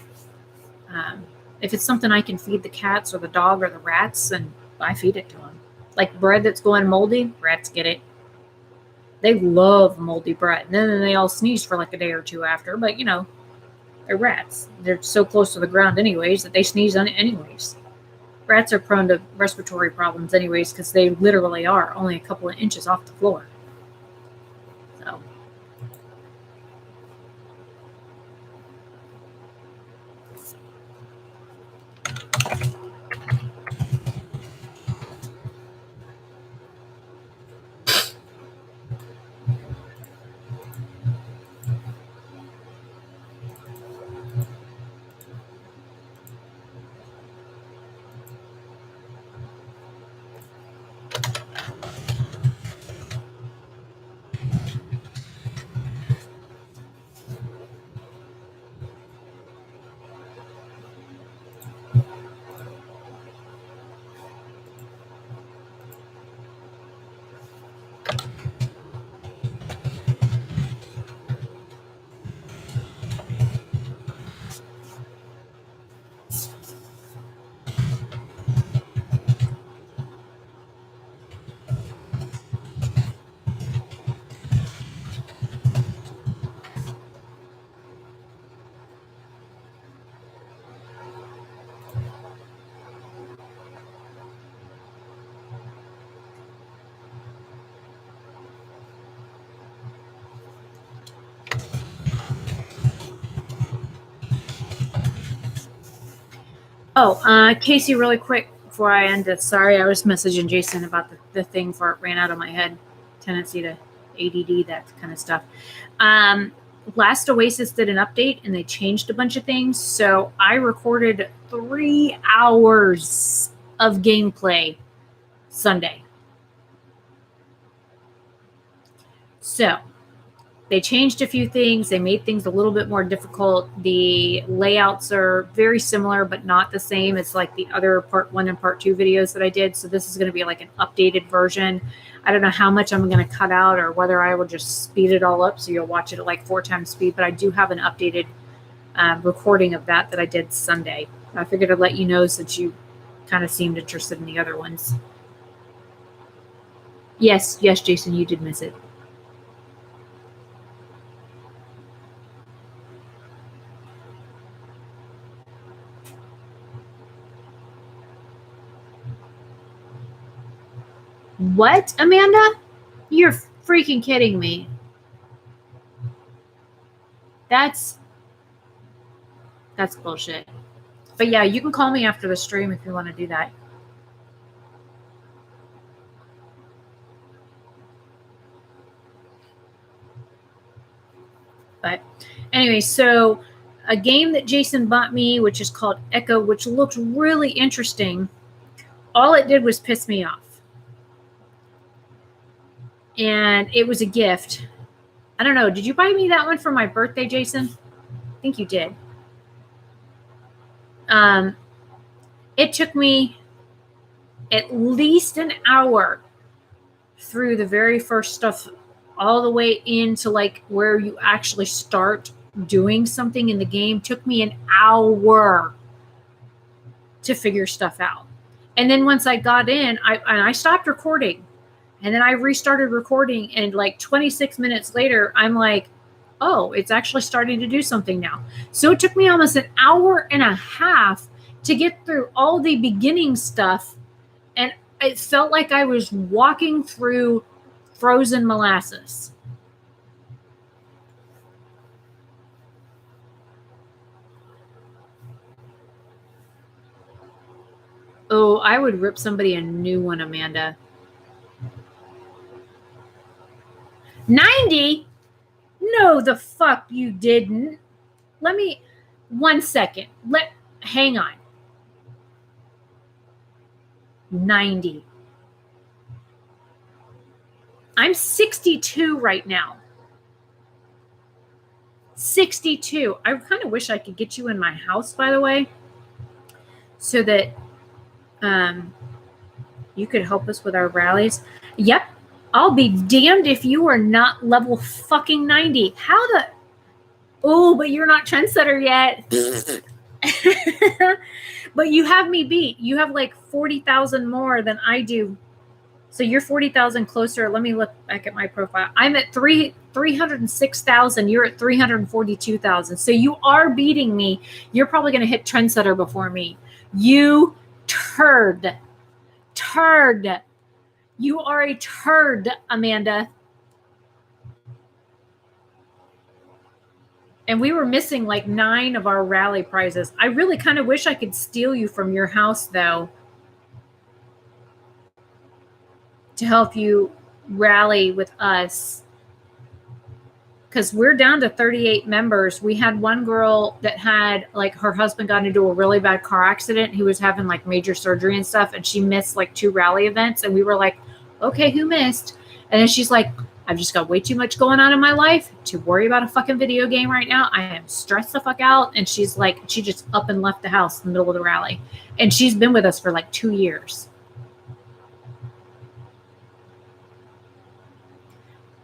if it's something I can feed the cats or the dog or the rats, then I feed it to them. Like bread that's going moldy, rats get it. They love moldy bread. And then they all sneeze for like a day or two after. But, they're rats. They're so close to the ground anyways that they sneeze on it anyways. Rats are prone to respiratory problems anyways because they literally are only a couple of inches off the floor. So. Casey, really quick before I end it. Sorry, I was messaging Jason about the thing before it ran out of my head. Tendency to ADD, that kind of stuff. Last Oasis did an update and they changed a bunch of things. So I recorded 3 hours of gameplay Sunday. So they changed a few things. They made things a little bit more difficult. The layouts are very similar, but not the same. It's like the other part 1 and part 2 videos that I did. So this is going to be like an updated version. I don't know how much I'm going to cut out or whether I will just speed it all up so you'll watch it at like 4 times speed. But I do have an updated recording of that I did Sunday. I figured I'd let you know since you kind of seemed interested in the other ones. Yes, Jason, you did miss it. What, Amanda? You're freaking kidding me. That's bullshit. But yeah, you can call me after the stream if you want to do that. But anyway, so a game that Jason bought me, which is called Echo, which looked really interesting. All it did was piss me off. And it was a gift. I don't know. Did you buy me that one for my birthday, Jason? I think you did. It took me at least an hour through the very first stuff all the way into like where you actually start doing something in the game. Took me an hour to figure stuff out. And then once I got in, I stopped recording. And then I restarted recording, and like 26 minutes later, I'm like, oh, it's actually starting to do something now. So it took me almost an hour and a half to get through all the beginning stuff. And it felt like I was walking through frozen molasses. Oh, I would rip somebody a new one, Amanda. 90? No, the fuck you didn't. Let me, 1 second. Hang on. 90. I'm 62 right now. 62. I kind of wish I could get you in my house, by the way, so that you could help us with our rallies. Yep. I'll be damned if you are not level fucking 90. How the... Oh, but you're not trendsetter yet. But you have me beat. You have like 40,000 more than I do. So you're 40,000 closer. Let me look back at my profile. I'm at 306,000. You're at 342,000. So you are beating me. You're probably going to hit trendsetter before me. You turd. Turd. You are a turd, Amanda. And we were missing like 9 of our rally prizes. I really kind of wish I could steal you from your house, though, to help you rally with us. Because we're down to 38 members. We had one girl that had, like, her husband got into a really bad car accident. He was having, like, major surgery and stuff, and she missed, like, 2 rally events. And we were like, okay, who missed? And then she's like, I've just got way too much going on in my life to worry about a fucking video game right now. I am stressed the fuck out. And she's like, she just up and left the house in the middle of the rally. And she's been with us for, like, 2 years.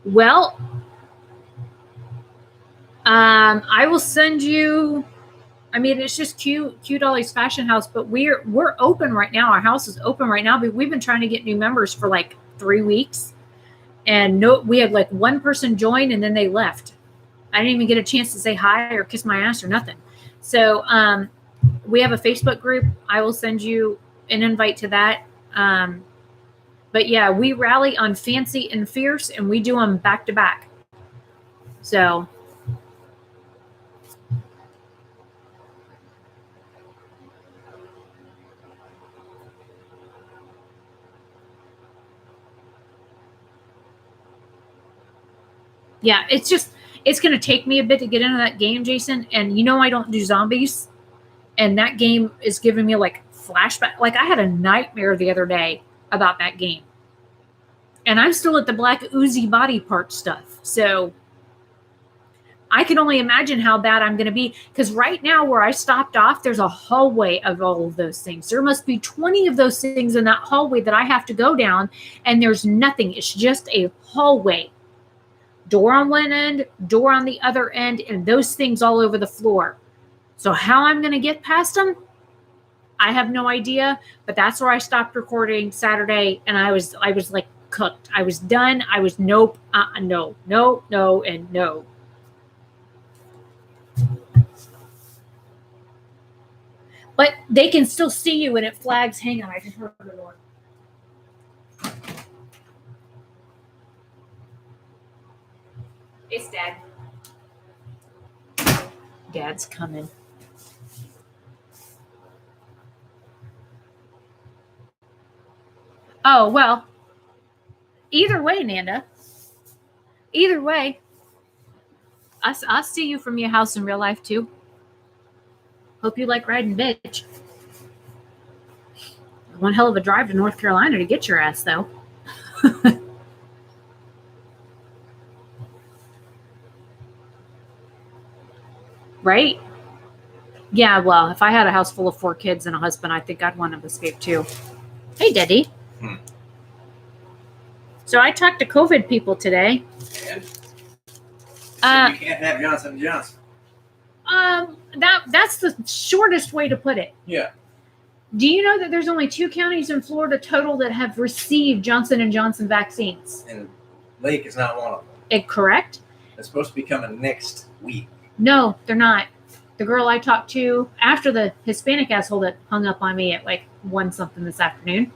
Well, I will send you. I mean, it's just Q Dolly's Fashion House, but we're open right now. Our house is open right now, but we've been trying to get new members for like 3 weeks, and we had like 1 person join and then they left. I didn't even get a chance to say hi or kiss my ass or nothing. So we have a Facebook group. I will send you an invite to that. But yeah, we rally on Fancy and Fierce, and we do them back to back. So. Yeah, it's going to take me a bit to get into that game, Jason. And I don't do zombies. And that game is giving me like flashback. Like I had a nightmare the other day about that game. And I'm still at the black oozy body part stuff. So I can only imagine how bad I'm going to be. Because right now where I stopped off, there's a hallway of all of those things. There must be 20 of those things in that hallway that I have to go down. And there's nothing. It's just a hallway. Door on one end, door on the other end, and those things all over the floor. So how I'm going to get past them, I have no idea. But that's where I stopped recording Saturday. And I was like cooked. I was done. I was nope, no, and no. But they can still see you and it flags. Hang on, I just heard the door. It's Dad. Dad's coming. Oh, well. Either way, Nanda. Either way. I'll see you from your house in real life, too. Hope you like riding bitch. One hell of a drive to North Carolina to get your ass, though. Right? Yeah, well, if I had a house full of 4 kids and a husband, I think I'd want to escape, too. Hey, Daddy. So I talked to COVID people today. And? So you can't have Johnson & Johnson. That's the shortest way to put it. Yeah. Do you know that there's only 2 counties in Florida total that have received Johnson & Johnson vaccines? And Lake is not one of them. Correct? It's supposed to be coming next week. No, they're not. The girl I talked to after the Hispanic asshole that hung up on me at like 1 something this afternoon.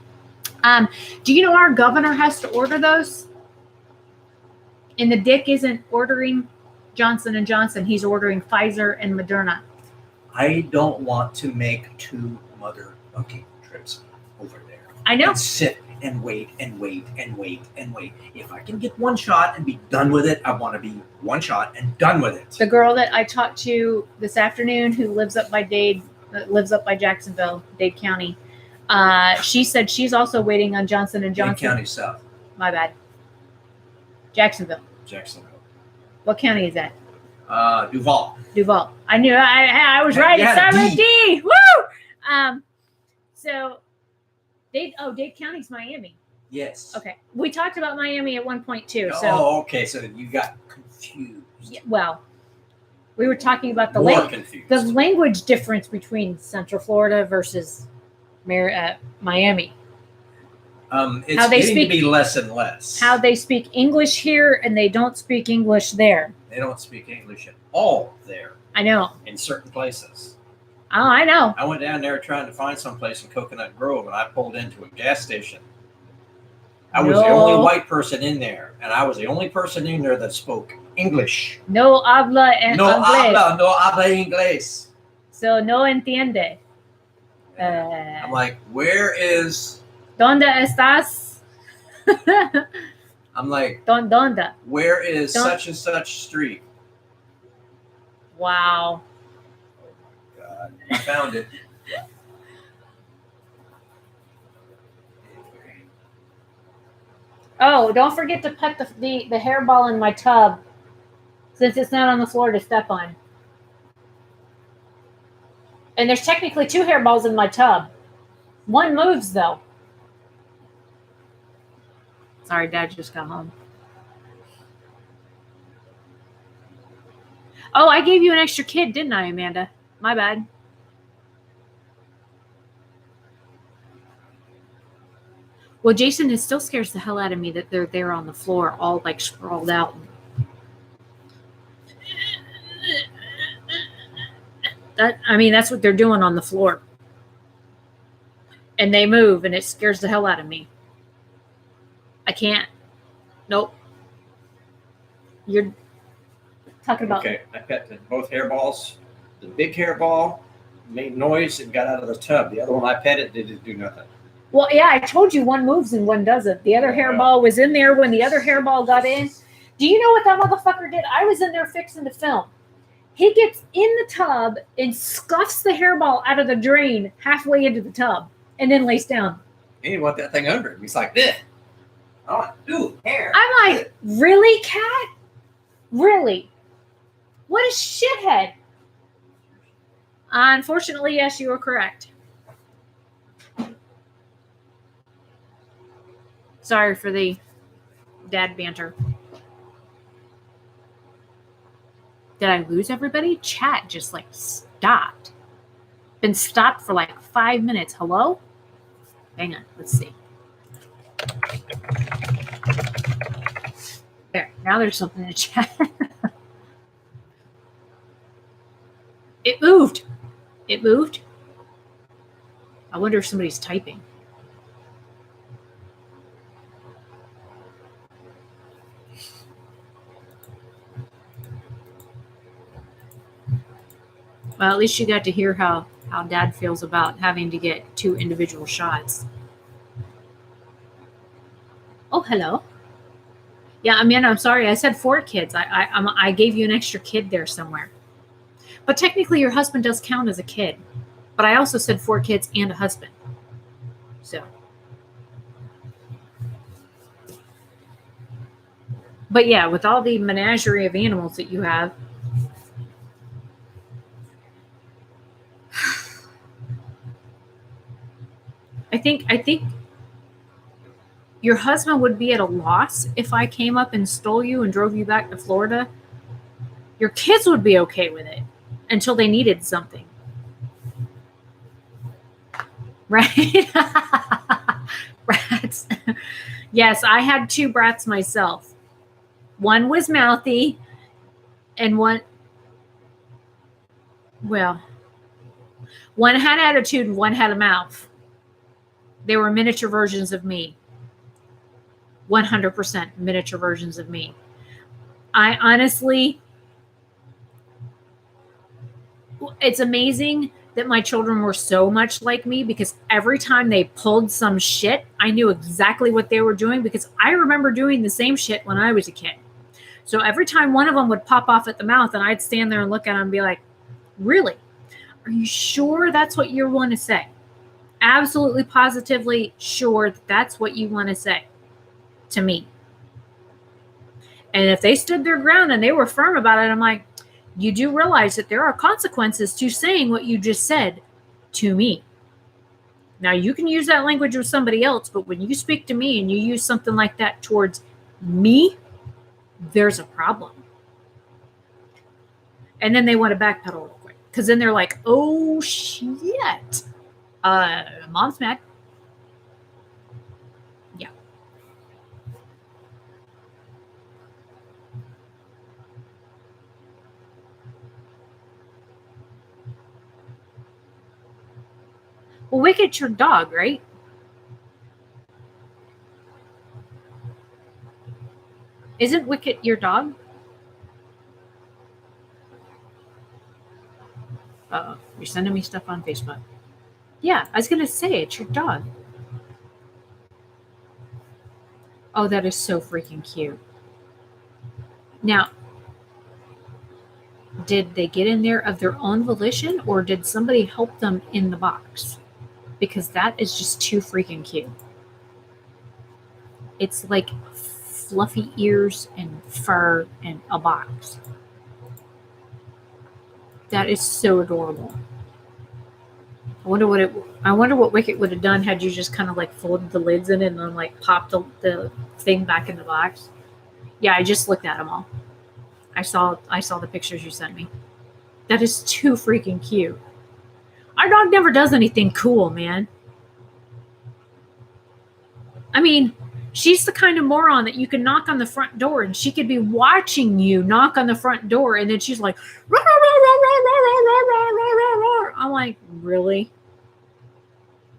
Do you know our governor has to order those? And the dick isn't ordering Johnson & Johnson. He's ordering Pfizer and Moderna. I don't want to make 2 motherfucking trips over there. I know. And sit and wait and wait and wait and wait. If I can get 1 shot and be done with it, I want to be 1 shot and done with it. The girl that I talked to this afternoon who lives up by Jacksonville, Dade County, she said she's also waiting on Johnson & Johnson. Dade County South. My bad. Jacksonville. What county is that? Duval. I knew I was right. It started with D. Woo! So Dade County's Miami. Yes. Okay. We talked about Miami at one point too. Oh, okay. So you got confused. Yeah, well, we were talking about the language difference between Central Florida versus Miami. It's getting to be less and less. How they speak English here and they don't speak English there. They don't speak English at all there. I know. In certain places. Oh, I know. I went down there trying to find some place in Coconut Grove, and I pulled into a gas station. I was the only white person in there, and I was the only person in there that spoke English. No habla inglés. No habla inglés. So no entiende. I'm like, where is... ¿Dónde estás? I'm like, ¿Dónde? Where is such and such street? Wow. Oh, God. I found it. Oh, don't forget to put the hairball in my tub since it's not on the floor to step on. And there's technically 2 hairballs in my tub. 1 moves, though. Sorry, Dad just got home. Oh, I gave you an extra kid, didn't I, Amanda? My bad. Well, Jason, still scares the hell out of me that they're there on the floor, all like sprawled out. That's what they're doing on the floor. And they move, and it scares the hell out of me. I can't. Nope. You're talking about... Okay, I pet both hairballs. The big hairball made noise and got out of the tub. The other one I petted didn't do nothing. Well, yeah, I told you 1 moves and 1 doesn't. The other hairball was in there when the other hairball got in. Do you know what that motherfucker did? I was in there fixing the film. He gets in the tub and scuffs the hairball out of the drain halfway into the tub and then lays down. He didn't want that thing under him. He's like, this. Oh, ooh, hair. I'm like, really, cat? Really? What a shithead. Unfortunately, yes, you are correct. Sorry for the dad banter. Did I lose everybody? Chat just like stopped. Been stopped for like 5 minutes. Hello? Hang on. Let's see. There. Now there's something in the chat. It moved. It moved. I wonder if somebody's typing. Well, at least you got to hear how Dad feels about having to get 2 individual shots. Oh, hello. Yeah, I mean, I'm sorry. I said 4 kids. I gave you an extra kid there somewhere. But technically, your husband does count as a kid. But I also said 4 kids and a husband. So. But yeah, with all the menagerie of animals that you have, I think your husband would be at a loss if I came up and stole you and drove you back to Florida. Your kids would be okay with it until they needed something. Right? Brats. Yes, I had 2 brats myself. One was mouthy and one had attitude and one had a mouth. They were miniature versions of me. 100% miniature versions of me. I honestly, it's amazing that my children were so much like me because every time they pulled some shit, I knew exactly what they were doing because I remember doing the same shit when I was a kid. So every time one of them would pop off at the mouth and I'd stand there and look at them and be like, really? Are you sure that's what you want to say? Absolutely positively sure that that's what you want to say to me. And if they stood their ground and they were firm about it, I'm like, you do realize that there are consequences to saying what you just said to me. Now, you can use that language with somebody else, but when you speak to me and you use something like that towards me, there's a problem. And then they want to backpedal real quick because then they're like, oh, shit. Mom's mad. Yeah. Well, Wicked's your dog, right? Isn't Wicked your dog? Uh-oh. You're sending me stuff on Facebook. Yeah, I was going to say, it's your dog. Oh, that is so freaking cute. Now, did they get in there of their own volition or did somebody help them in the box? Because that is just too freaking cute. It's like fluffy ears and fur and a box. That is so adorable. I wonder what Wicket would have done had you just kind of like folded the lids in it and then like popped the thing back in the box. Yeah, I just looked at them all. I saw the pictures you sent me. That is too freaking cute. Our dog never does anything cool, man. I mean, she's the kind of moron that you can knock on the front door and she could be watching you knock on the front door and then she's like, rah, rah, rah, rah, rah, rah, rah, rah, rah. I'm like, really?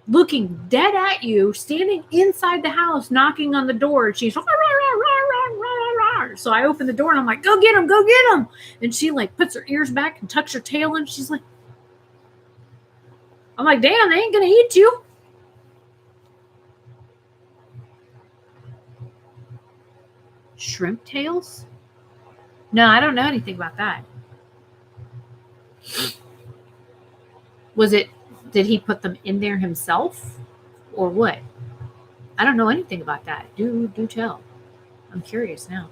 Looking dead at you, standing inside the house, knocking on the door. And she's, rah, rah, rah, rah, rah, rah. So I open the door and I'm like, go get him, go get him. And she like puts her ears back and tucks her tail in. She's like, I'm like, damn, they ain't going to eat you. Shrimp tails? No, I don't know anything about that. Did he put them in there himself or what? I don't know anything about that. Do tell. I'm curious now.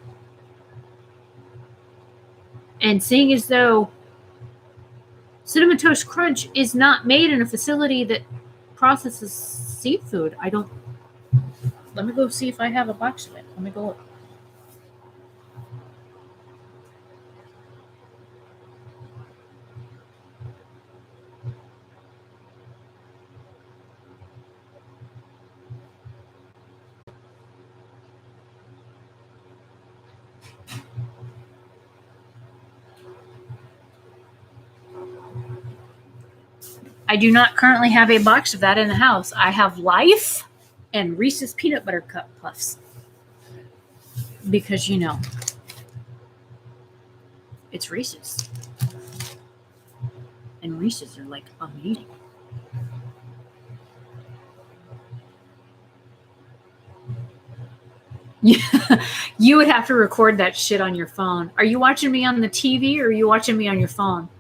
And seeing as though Cinnamon Toast Crunch is not made in a facility that processes seafood, let me go see if I have a box of it. Let me go look. I do not currently have a box of that in the house. I have Life and Reese's Peanut Butter Cup Puffs. Because, it's Reese's. And Reese's are like amazing. Yeah, you would have to record that shit on your phone. Are you watching me on the TV or are you watching me on your phone?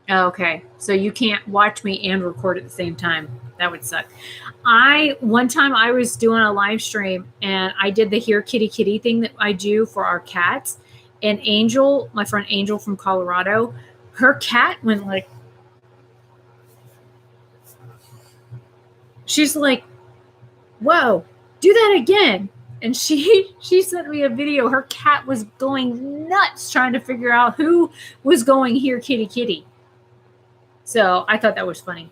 Okay, so you can't watch me and record at the same time. That would suck. One time I was doing a live stream and I did the Here Kitty Kitty thing that I do for our cats. And Angel, my friend Angel from Colorado, her cat went like, she's like, whoa, do that again. And she sent me a video. Her cat was going nuts trying to figure out who was going Here Kitty Kitty. So I thought that was funny.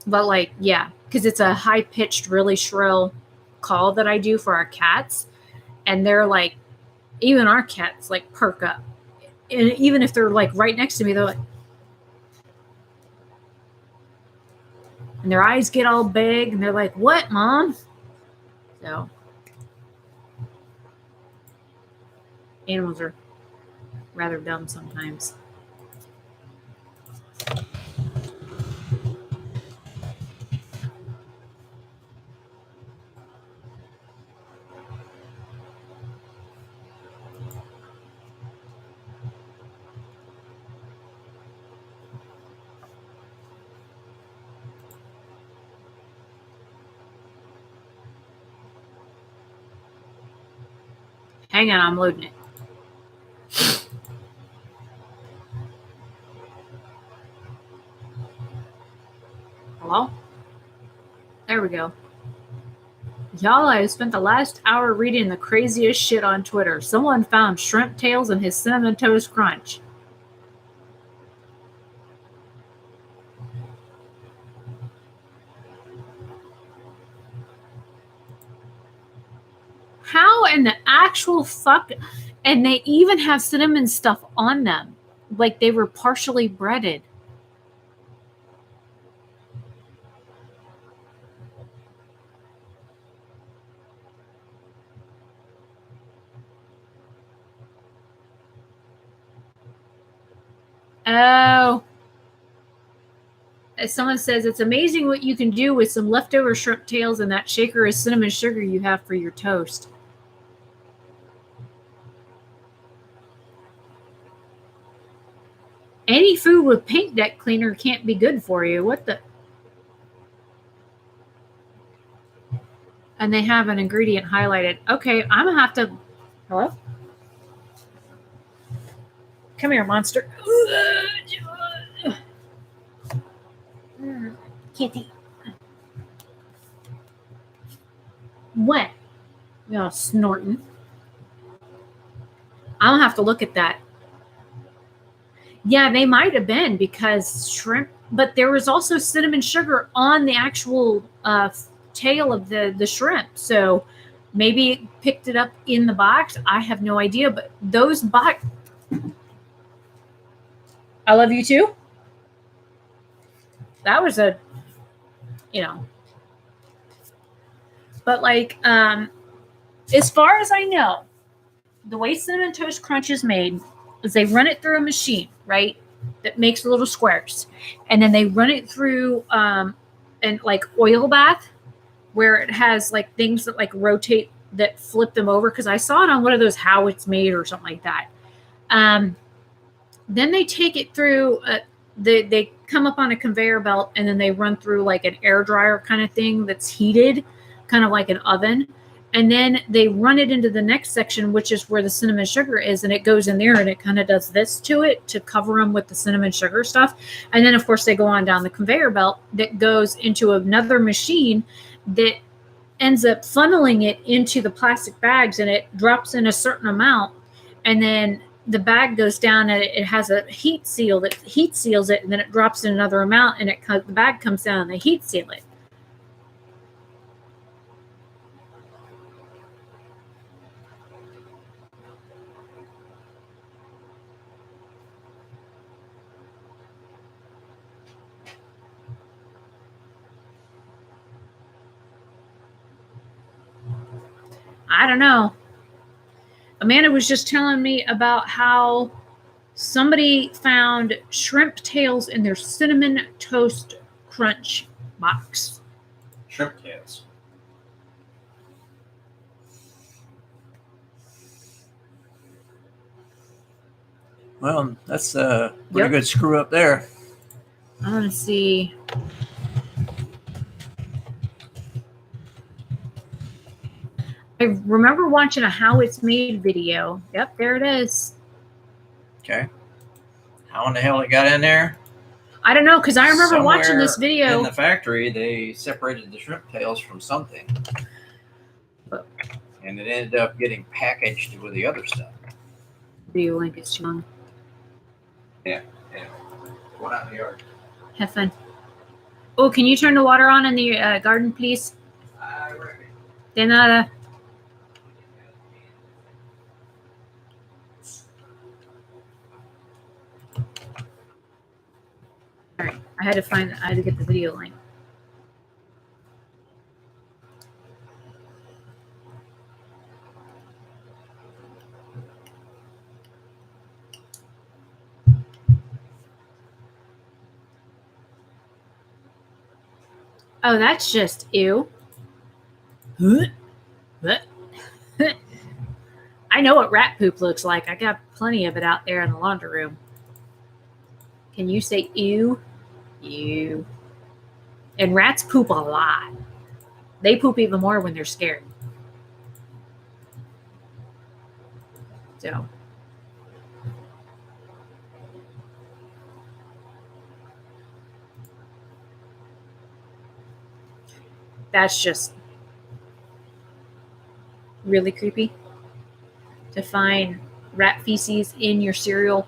But yeah, because it's a high-pitched, really shrill call that I do for our cats. And they're like, even our cats perk up. And even if they're right next to me, they're like, and their eyes get all big and they're like, what, Mom? So animals are rather dumb sometimes. Hang on, I'm loading it. Hello? There we go. Y'all, I spent the last hour reading the craziest shit on Twitter. Someone found shrimp tails in his Cinnamon Toast Crunch. How in the actual fuck? And they even have cinnamon stuff on them. Like they were partially breaded. Oh. As someone says, it's amazing what you can do with some leftover shrimp tails and that shaker of cinnamon sugar you have for your toast. Any food with paint deck cleaner can't be good for you. What the? And they have an ingredient highlighted. Okay, I'm going to have to... Hello? Come here, monster. Kitty. What? You're snorting. I'll have to look at that. Yeah, they might have been because shrimp, but there was also cinnamon sugar on the actual tail of the shrimp. So maybe it picked it up in the box. I have no idea, but those box. I love you too. That was a, but as far as I know, the way Cinnamon Toast Crunch is made is they run it through a machine, right? That makes little squares. And then they run it through an like oil bath where it has like things that like rotate that flip them over. Cause I saw it on one of those how it's made or something like that. Then they take it through, they come up on a conveyor belt and then they run through like an air dryer kind of thing that's heated, kind of like an oven. And then they run it into the next section, which is where the cinnamon sugar is. And it goes in there and it kind of does this to it to cover them with the cinnamon sugar stuff. And then, of course, they go on down the conveyor belt that goes into another machine that ends up funneling it into the plastic bags, and it drops in a certain amount. And then the bag goes down and it has a heat seal that heat seals it. And then it drops in another amount and the bag comes down and they heat seal it. I don't know. Amanda was just telling me about how somebody found shrimp tails in their Cinnamon Toast Crunch box. Shrimp tails. Well, that's a pretty good screw up there. I want to see. I remember watching a how it's made video. Yep, there it is. Okay. How in the hell it got in there? I don't know, because I remember watching this video. In the factory, they separated the shrimp tails from something. And it ended up getting packaged with the other stuff. Video link is too long. Yeah. Going out in the yard. Have fun. Oh, can you turn the water on in the garden, please? I reckon. De nada. All right, I had to get the video link. Oh, that's just ew. I know what rat poop looks like. I got plenty of it out there in the laundry room. Can you say ew? Ew. And rats poop a lot. They poop even more when they're scared. So. That's just really creepy to find rat feces in your cereal.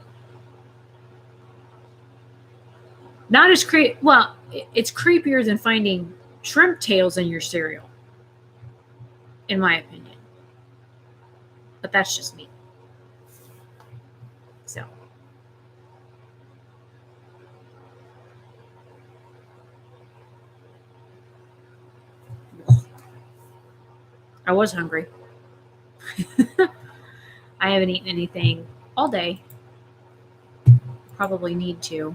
Not as well, it's creepier than finding shrimp tails in your cereal, in my opinion. But that's just me. So. I was hungry. I haven't eaten anything all day. Probably need to.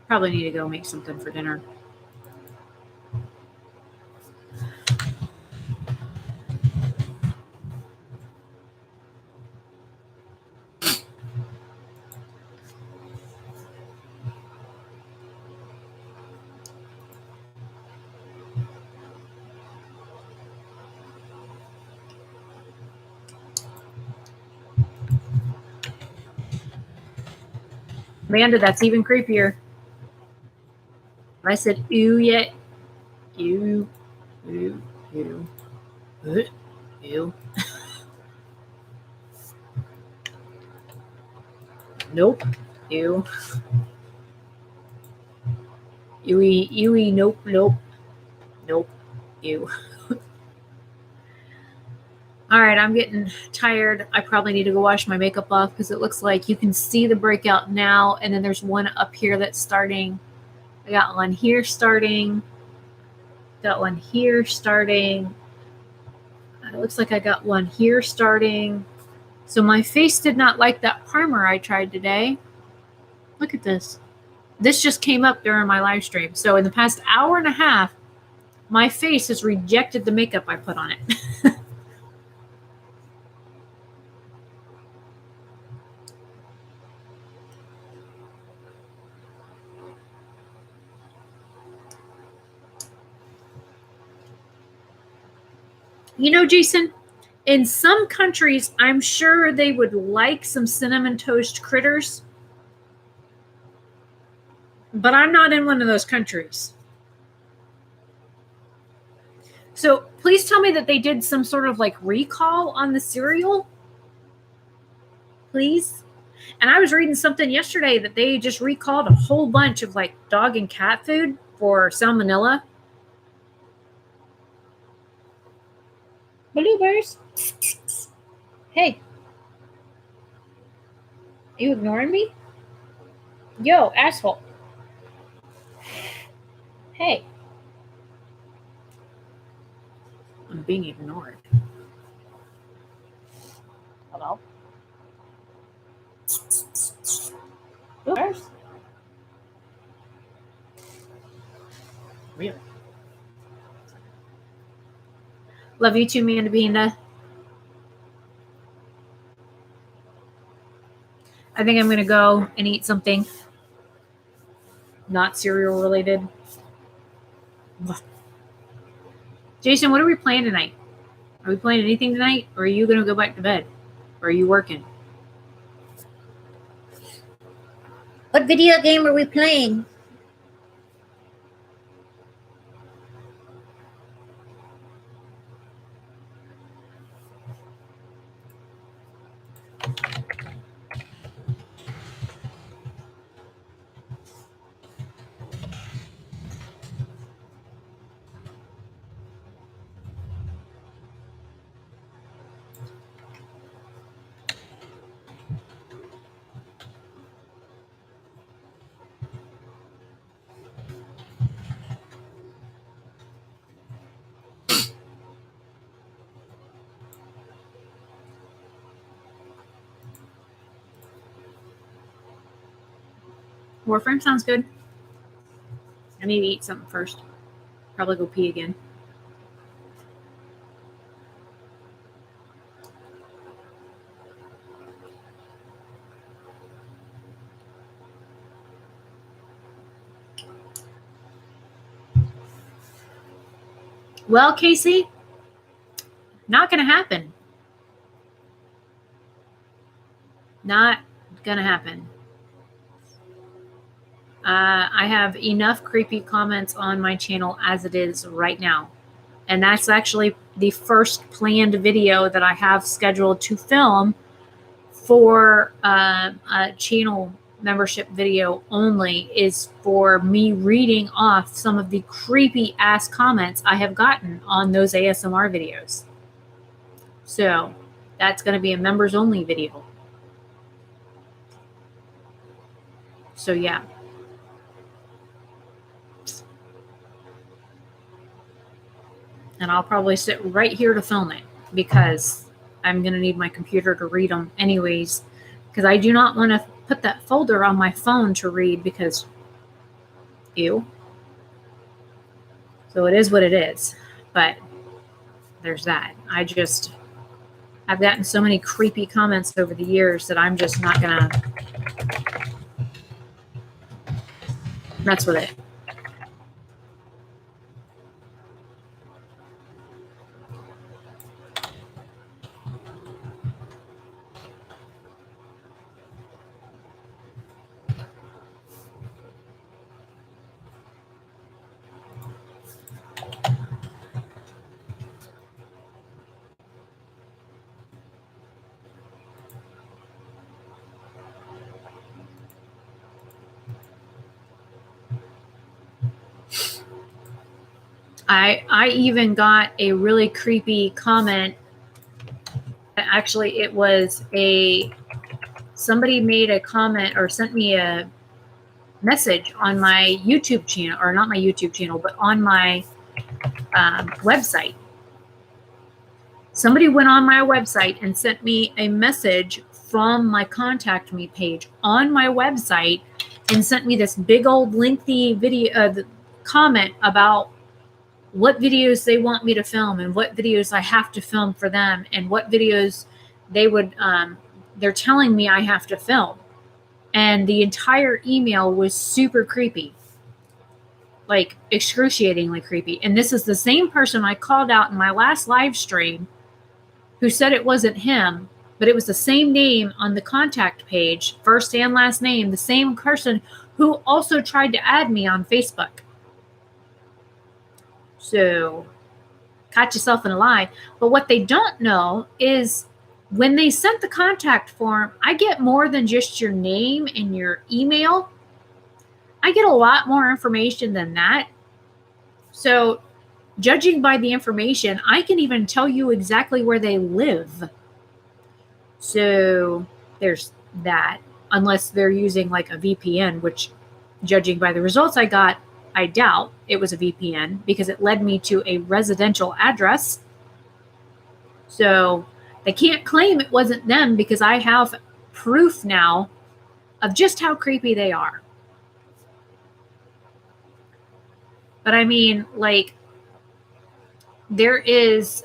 Probably need to go make something for dinner. Amanda, that's even creepier. I said ew yet. Ew. Ew. Ew. Ew. Nope. Ew. Ewy. Ewy. Nope. Nope. Nope. Ew. All right, I'm getting tired. I probably need to go wash my makeup off because it looks like you can see the breakout now. And then there's one up here that's starting. I got one here starting. Got one here starting. It looks like I got one here starting. So my face did not like that primer I tried today. Look at this. This just came up during my live stream. So in the past hour and a half, my face has rejected the makeup I put on it. You know, Jason, in some countries, I'm sure they would like some cinnamon toast critters, but I'm not in one of those countries. So please tell me that they did some sort of like recall on the cereal, please. And I was reading something yesterday that they just recalled a whole bunch of like dog and cat food for salmonella. Bluebirds. Hey. Are you ignoring me? Yo, asshole. Hey. I'm being ignored. Hello? Bluebirds? Really? Love you too, Amanda Beanda. I think I'm going to go and eat something not cereal related. Jason, what are we playing tonight? Are we playing anything tonight? Or are you going to go back to bed? Or are you working? What video game are we playing? Warframe sounds good. I need to eat something first. Probably go pee again. Well, Casey, not going to happen. Not going to happen. I have enough creepy comments on my channel as it is right now. And that's actually the first planned video that I have scheduled to film for a channel membership video only, is for me reading off some of the creepy ass comments I have gotten on those ASMR videos. So that's going to be a members only video. So yeah. And I'll probably sit right here to film it because I'm going to need my computer to read them anyways, because I do not want to put that folder on my phone to read because ew. So it is what it is. But there's that. I've gotten so many creepy comments over the years that I'm just not going to mess with it. I even got a really creepy comment. Actually, it was somebody made a comment or sent me a message on my YouTube channel, or not my YouTube channel, but on my website. Somebody went on my website and sent me a message from my contact me page on my website and sent me this big old lengthy video comment about what videos they want me to film and what videos I have to film for them and what videos they would they're telling me I have to film. And the entire email was super creepy, like excruciatingly creepy. And this is the same person I called out in my last live stream who said it wasn't him, but it was the same name on the contact page, first and last name, the same person who also tried to add me on Facebook. So, caught yourself in a lie. But what they don't know is when they sent the contact form, I get more than just your name and your email. I get a lot more information than that. So, judging by the information, I can even tell you exactly where they live. So there's that, unless they're using like a VPN, which judging by the results I got, I doubt it was a VPN because it led me to a residential address. So they can't claim it wasn't them because I have proof now of just how creepy they are. But I mean, like, there is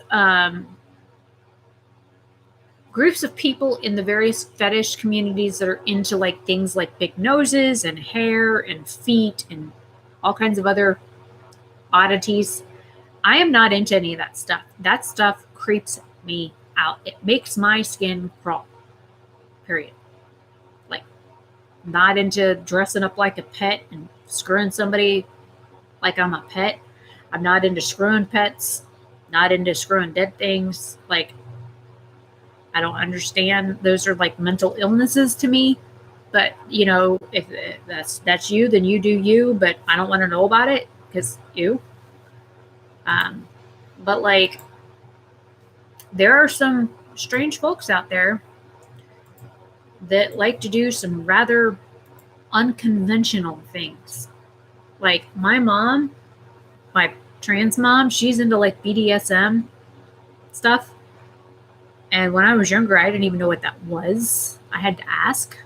groups of people in the various fetish communities that are into like things like big noses and hair and feet and all kinds of other oddities. I am not into any of that stuff. That stuff creeps me out. It makes my skin crawl. Period. Like, not into dressing up like a pet and screwing somebody like I'm a pet. I'm not into screwing pets. Not into screwing dead things. Like, I don't understand. Those are like mental illnesses to me. But, you know, if that's you, then you do you. But I don't want to know about it because you. But like, there are some strange folks out there that like to do some rather unconventional things. Like my mom, my trans mom, she's into like BDSM stuff. And when I was younger, I didn't even know what that was. I had to ask.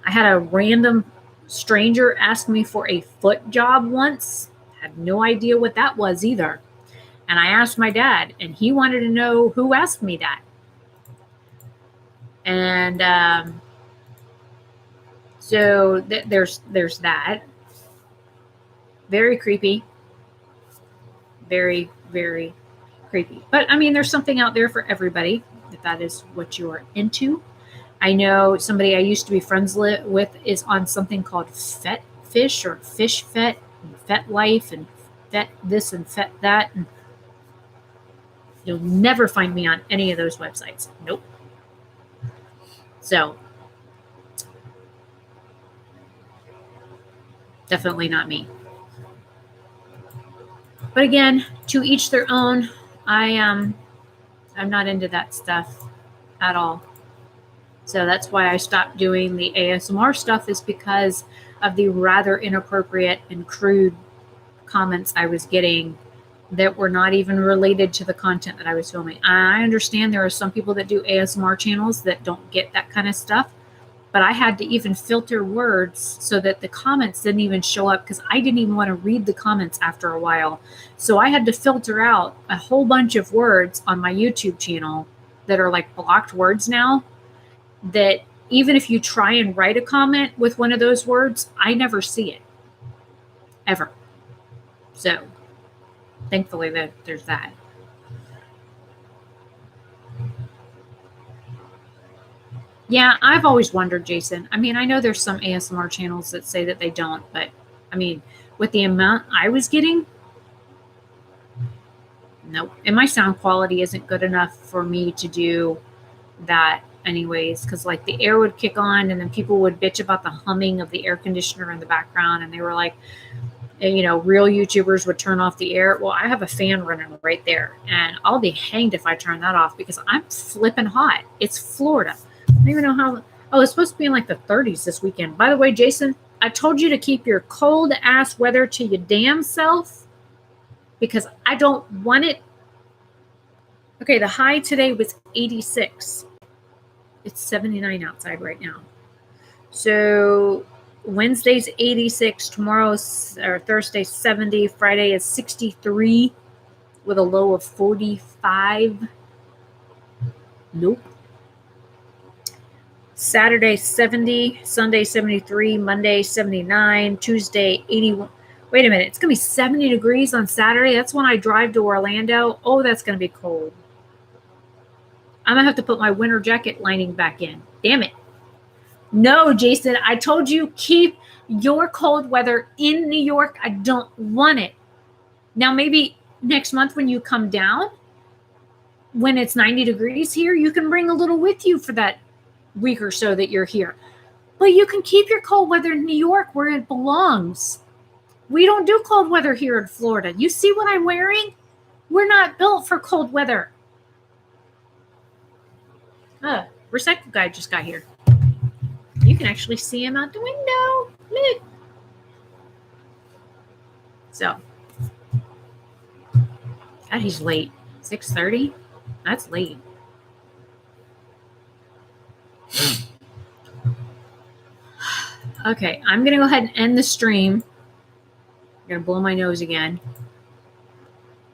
I had a random stranger ask me for a foot job once. I had no idea what that was either. And I asked my dad, and he wanted to know who asked me that. And so there's that. Very creepy. Very, very creepy. But I mean, there's something out there for everybody, if that is what you are into. I know somebody I used to be friends with is on something called Fet Fish or Fish Fet and Fet Life and Fet this and Fet that. And you'll never find me on any of those websites. Nope. So, definitely not me. But again, to each their own. I'm not into that stuff at all. So that's why I stopped doing the ASMR stuff, is because of the rather inappropriate and crude comments I was getting that were not even related to the content that I was filming. I understand there are some people that do ASMR channels that don't get that kind of stuff, but I had to even filter words so that the comments didn't even show up because I didn't even want to read the comments after a while. So I had to filter out a whole bunch of words on my YouTube channel that are like blocked words now, that even if you try and write a comment with one of those words, I never see it. Ever. So, thankfully there's that. Yeah, I've always wondered, Jason. I mean, I know there's some ASMR channels that say that they don't, but I mean, with the amount I was getting, nope. And my sound quality isn't good enough for me to do that anyways, because like the air would kick on and then people would bitch about the humming of the air conditioner in the background, and they were like, you know, real YouTubers would turn off the air. Well, I have a fan running right there, and I'll be hanged if I turn that off because I'm flipping hot. It's Florida. I don't even know how. Oh, it's supposed to be in like the 30s this weekend. By the way, Jason, I told you to keep your cold ass weather to your damn self because I don't want it Okay, the high today was 86. It's 79 outside right now. So Wednesday's 86, tomorrow's or Thursday's 70, Friday is 63 with a low of 45. Nope. Saturday 70, Sunday 73, Monday 79, Tuesday 81. Wait a minute, it's going to be 70 degrees on Saturday. That's when I drive to Orlando. Oh, that's going to be cold. I'm going to have to put my winter jacket lining back in. Damn it. No, Jason, I told you keep your cold weather in New York. I don't want it. Now, maybe next month when you come down, when it's 90 degrees here, you can bring a little with you for that week or so that you're here. But you can keep your cold weather in New York where it belongs. We don't do cold weather here in Florida. You see what I'm wearing? We're not built for cold weather. Recycle guy just got here. You can actually see him out the window. Look. So, God, he's late. 6:30? That's late. Okay, I'm going to go ahead and end the stream. I'm going to blow my nose again.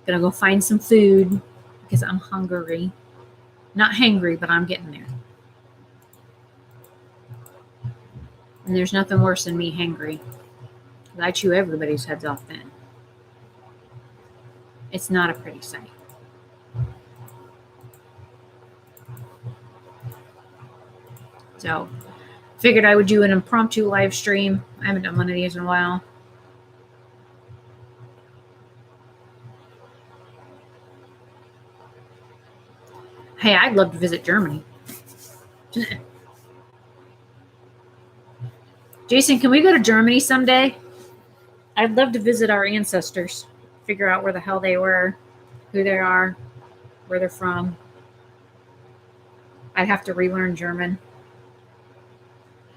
Going to go find some food because I'm hungry. Not hangry, but I'm getting there. And there's nothing worse than me hangry. I chew everybody's heads off then. It's not a pretty sight. So, figured I would do an impromptu live stream. I haven't done one of these in a while. Hey, I'd love to visit Germany. Jason, can we go to Germany someday? I'd love to visit our ancestors. Figure out where the hell they were, who they are, where they're from. I'd have to relearn German.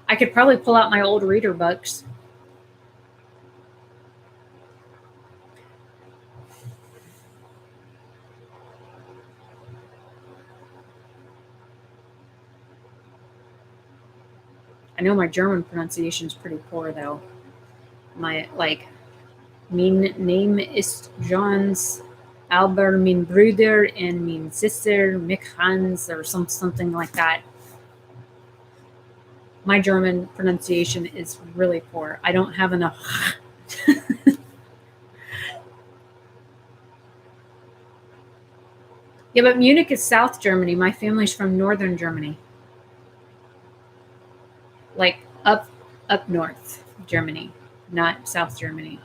I could probably pull out my old reader books. I know my German pronunciation is pretty poor, though. Mein Name ist Johns, aber mein Bruder and mein Sister, mich Hans, or something like that. My German pronunciation is really poor. I don't have enough. Yeah, but Munich is South Germany. My family's from Northern Germany. Like up north Germany, not South Germany.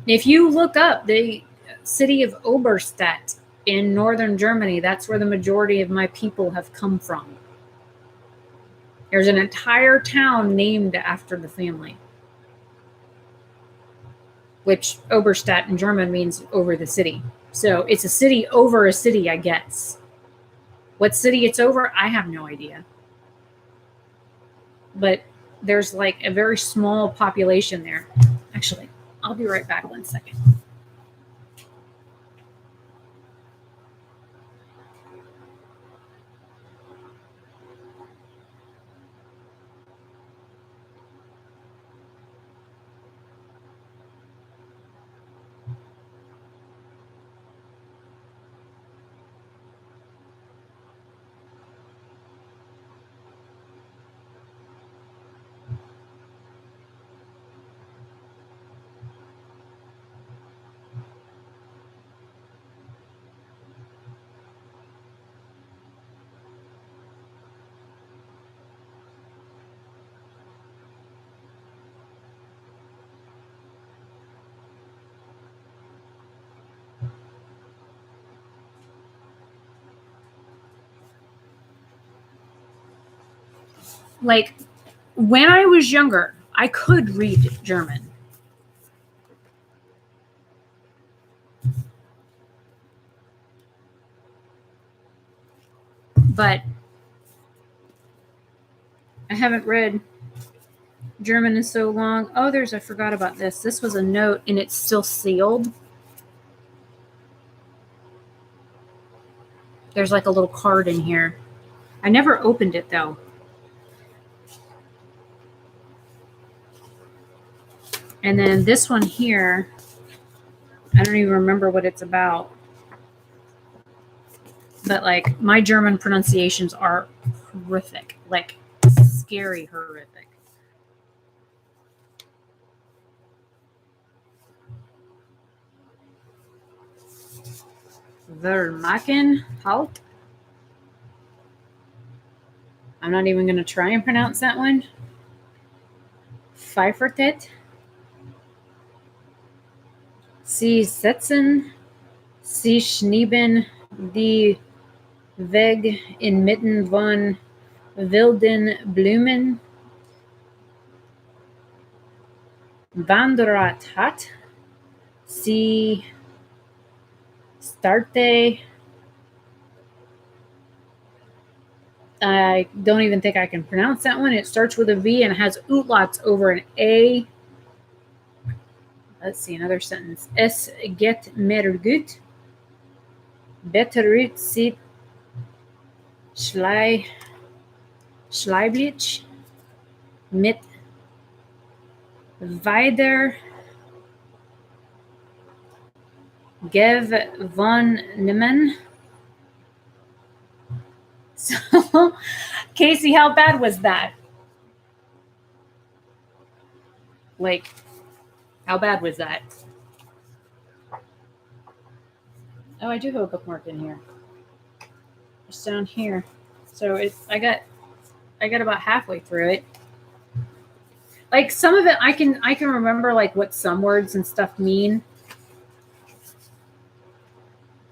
If you look up the city of Oberstadt in northern Germany, that's where the majority of my people have come from. There's an entire town named after the family, which Oberstadt in German means over the city. So it's a city over a city, I guess. What city it's over, I have no idea. But there's like a very small population there. Actually, I'll be right back 1 second. Like, when I was younger, I could read German. But I haven't read German in so long. Oh, I forgot about this. This was a note, and it's still sealed. There's like a little card in here. I never opened it though. And then this one here, I don't even remember what it's about. But like my German pronunciations are horrific, like scary horrific. Vermaken halt. I'm not even going to try and pronounce that one. Pfeifertet. Sie setzen, sie schnieben die Weg inmitten von wilden Blumen. Wandert hat. Sie starte. I don't even think I can pronounce that one. It starts with a V and it has Utlots over an A. Let's see another sentence. Es geht mir gut. Beterut sieht Schleiblich mit weiter gewonnen. So, Casey, how bad was that? Like, how bad was that? Oh, I do have a bookmark in here. It's down here. So I got about halfway through it. Like some of it I can remember like what some words and stuff mean.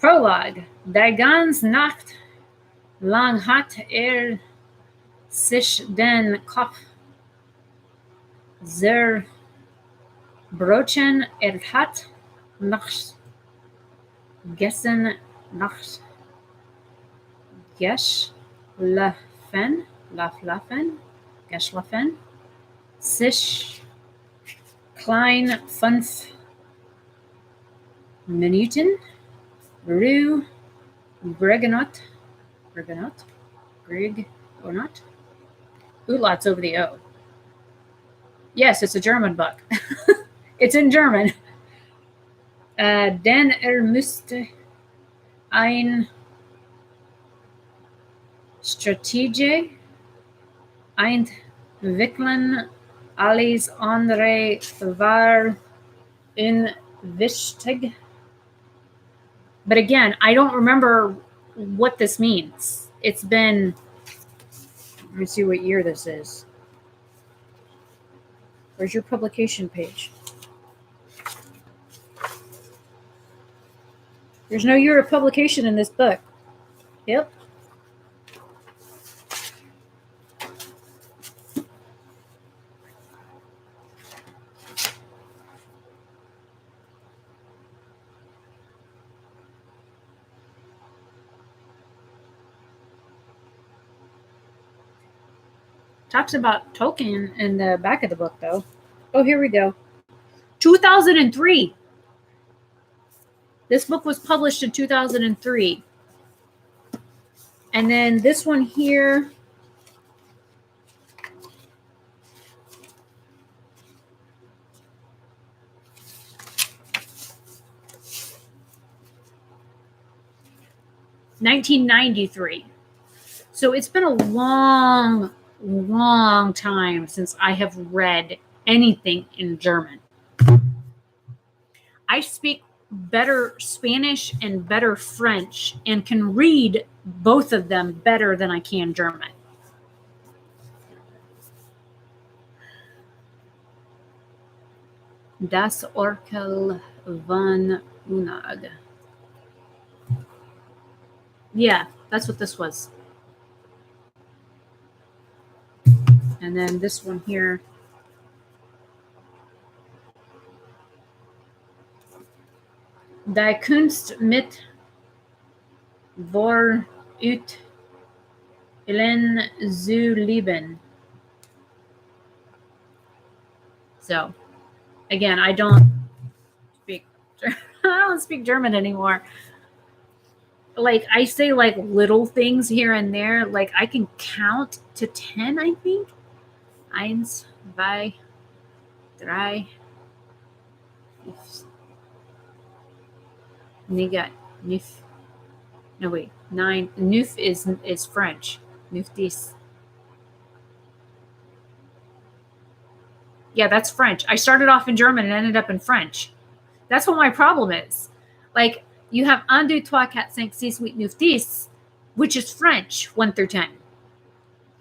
Prologue. Die ganze Nacht lang hat sich den Kopf zerbrochen. Hat nachts gegessen, nachts geschlafen, sich klein 5 Minuten, Brew, Bregonot, Utlots over the O. Yes, it's a German book. It's in German. Denn müsste ein Strategie entwickeln. Alles andere war unwichtig. But again, I don't remember what this means. It's been, let me see what year this is. Where's your publication page? There's no year of publication in this book. Yep. Talks about Tolkien in the back of the book, though. Oh, here we go. 2003. This book was published in 2003. And then this one here. $1993. So it's been a long time since I have read anything in German. I speak better Spanish and better French and can read both of them better than I can German. Das Orkel von Unag. Yeah, that's what this was. And then this one here. Die Kunst mit Vor ut Illen zu lieben. So, again, I don't speak German anymore. like I say like little things here and there. Like I can count to 10, I think. Eins, zwei, drei, Niga, nif. No wait, 9. Neuf is French. Neuf dix. Yeah, that's French. I started off in German and ended up in French. That's what my problem is. Like you have 1, 2, 3, 4, 5, 6, 8, 9, 10, which is French 1 through 10.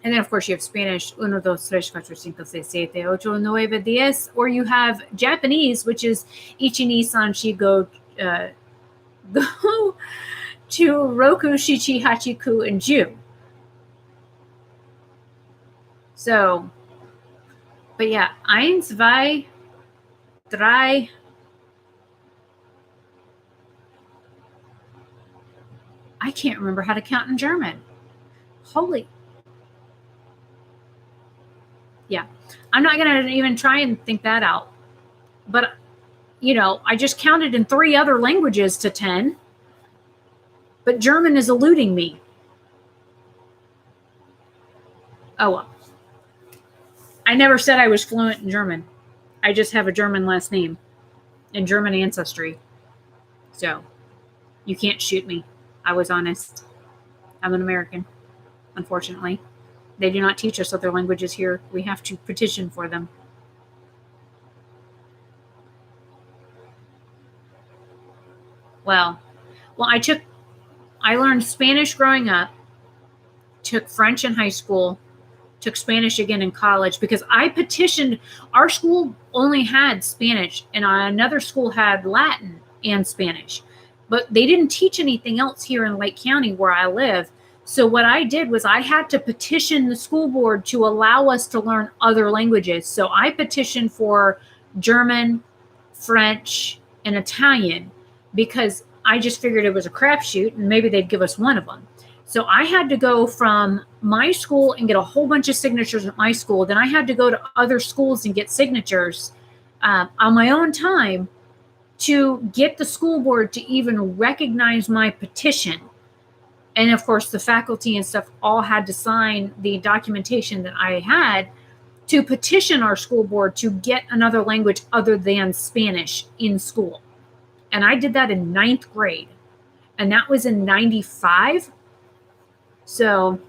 And then, of course, you have Spanish, 1, 2, 3, 4, 5, 6, 7, 8, 9, 10. Or you have Japanese, which is Ichi, ni, san, shi, go, go to Roku, Shichi, Hachi, Ku, and Ju. So, but yeah, 1, 2, 3. I can't remember how to count in German. Holy. Yeah, I'm not going to even try and think that out. But, you know, I just counted in 3 other languages to 10. But German is eluding me. Oh, well. I never said I was fluent in German. I just have a German last name and German ancestry. So, you can't shoot me. I was honest. I'm an American, unfortunately. They do not teach us other languages here. We have to petition for them. Well, I learned Spanish growing up, took French in high school, took Spanish again in college because I petitioned. Our school only had Spanish and another school had Latin and Spanish, but they didn't teach anything else here in Lake County where I live. So what I did was I had to petition the school board to allow us to learn other languages. So I petitioned for German, French, and Italian because I just figured it was a crapshoot and maybe they'd give us one of them. So I had to go from my school and get a whole bunch of signatures at my school. Then I had to go to other schools and get signatures on my own time to get the school board to even recognize my petition. And of course, the faculty and stuff all had to sign the documentation that I had to petition our school board to get another language other than Spanish in school. And I did that in 9th grade. And that was in 95. So,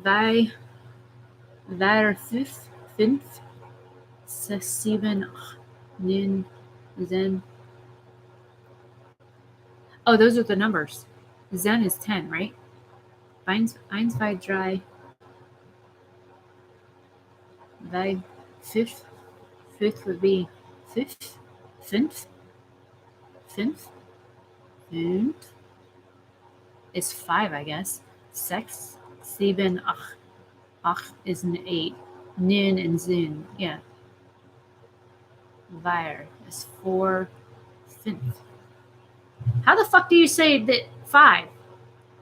wij waren 5, 6, 7, 8, 9, 10. Oh, those are the numbers. Zen is 10, right? 1, 2, 3. 5. Fifth would be 5. 5. 5. Is 5, I guess. 6, 7, 8. 8 is an 8. 9 and Zin, yeah. Weir is 4. 5. How the fuck do you say that 5?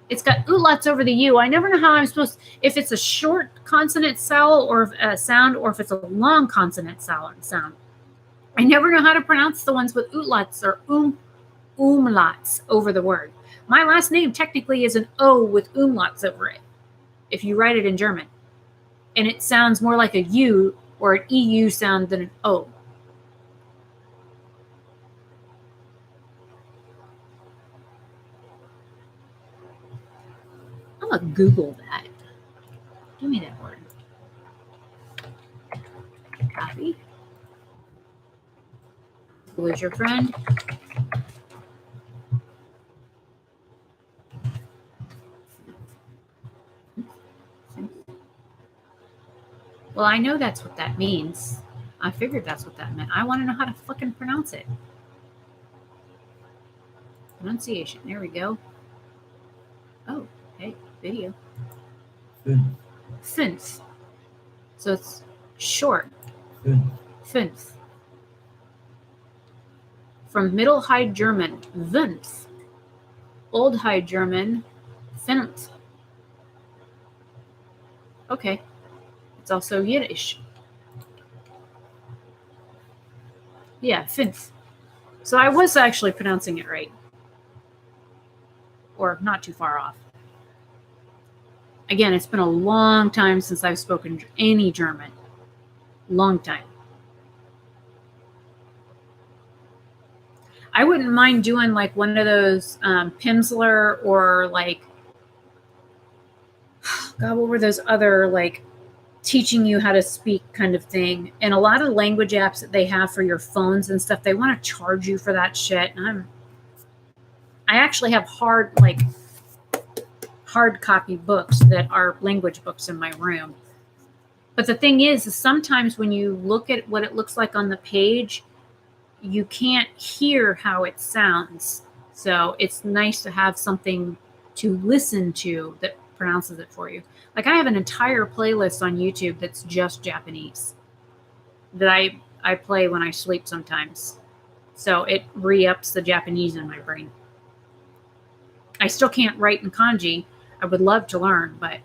It's got ootlets over the U. I never know how I'm supposed to, if it's a short consonant sound or if it's a long consonant sound. I never know how to pronounce the ones with ootlets or umlauts over the word. My last name technically is an O with umlauts over it, if you write it in German. And it sounds more like a U or an EU sound than an O. I'm going to Google that. Give me that word. Copy. Who is your friend? Well, I know that's what that means. I figured that's what that meant. I want to know how to fucking pronounce it. Pronunciation. There we go. Oh, hey, video. Fünf. So it's short. Fünf. From Middle High German, fünf. Old High German, fünf. Okay. It's also Yiddish. Yeah, fünf. So I was actually pronouncing it right. Or not too far off. Again, it's been a long time since I've spoken any German. Long time. I wouldn't mind doing like one of those Pimsleur or like, God, what were those other like teaching you how to speak kind of thing? And a lot of language apps that they have for your phones and stuff, they want to charge you for that shit. And I actually have hard copy books that are language books in my room. But the thing is sometimes when you look at what it looks like on the page, you can't hear how it sounds. So it's nice to have something to listen to that pronounces it for you. Like I have an entire playlist on YouTube that's just Japanese that I play when I sleep sometimes. So it re-ups the Japanese in my brain. I still can't write in kanji. I would love to learn, but.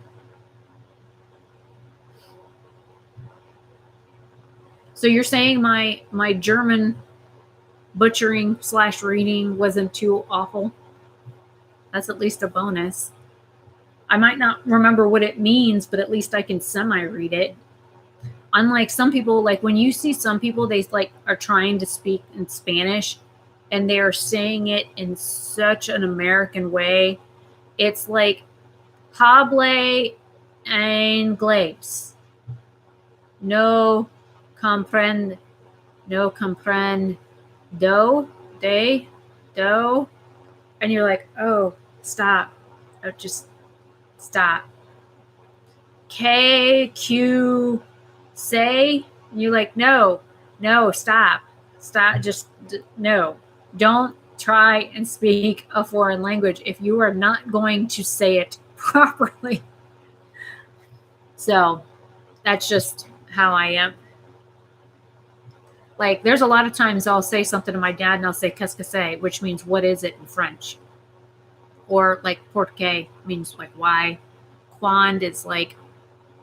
So you're saying my German butchering / reading wasn't too awful? That's at least a bonus. I might not remember what it means, but at least I can semi-read it. Unlike some people, like when you see some people, they like are trying to speak in Spanish and they are saying it in such an American way. It's like hable inglés. No comprende. Do. And you're like, oh, stop. Oh, just stop. KQ say. You're like, no, stop. Just no. Don't try and speak a foreign language if you are not going to say it properly. So that's just how I am. Like, there's a lot of times I'll say something to my dad and I'll say, qu'est-ce que c'est, which means what is it in French? Or like, porque means like why. Quand is like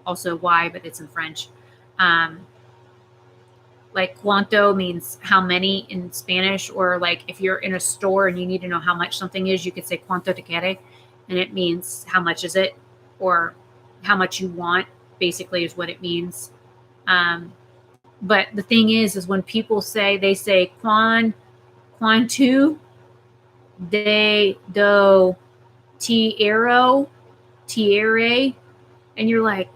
also why, but it's in French. Like cuánto means how many in Spanish, or like if you're in a store and you need to know how much something is, you could say cuánto te quiere, and it means how much is it, or how much you want, basically is what it means. But the thing is when people say, they say cuánto de do tiere, and you're like,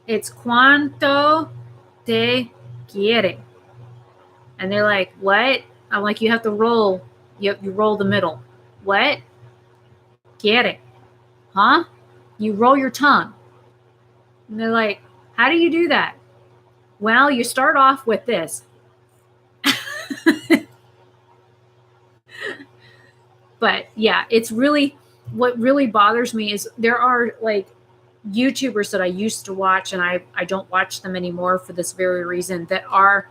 it's cuánto te quiere. And they're like, what? I'm like, you have to roll. You roll the middle. What? Quiere. Huh? You roll your tongue. And they're like, how do you do that? Well, you start off with this. But yeah, it's really, what really bothers me is there are like YouTubers that I used to watch, and I don't watch them anymore for this very reason, that are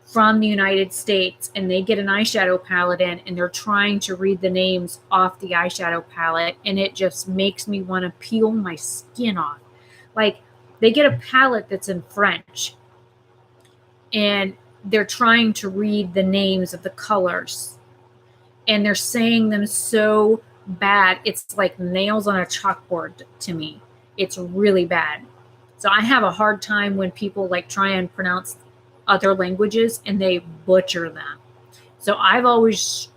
from the United States, and they get an eyeshadow palette in and they're trying to read the names off the eyeshadow palette, and it just makes me want to peel my skin off. Like, they get a palette that's in French and they're trying to read the names of the colors, and they're saying them so bad. It's like nails on a chalkboard to me. It's really bad. So I have a hard time when people like try and pronounce other languages and they butcher them. So I've always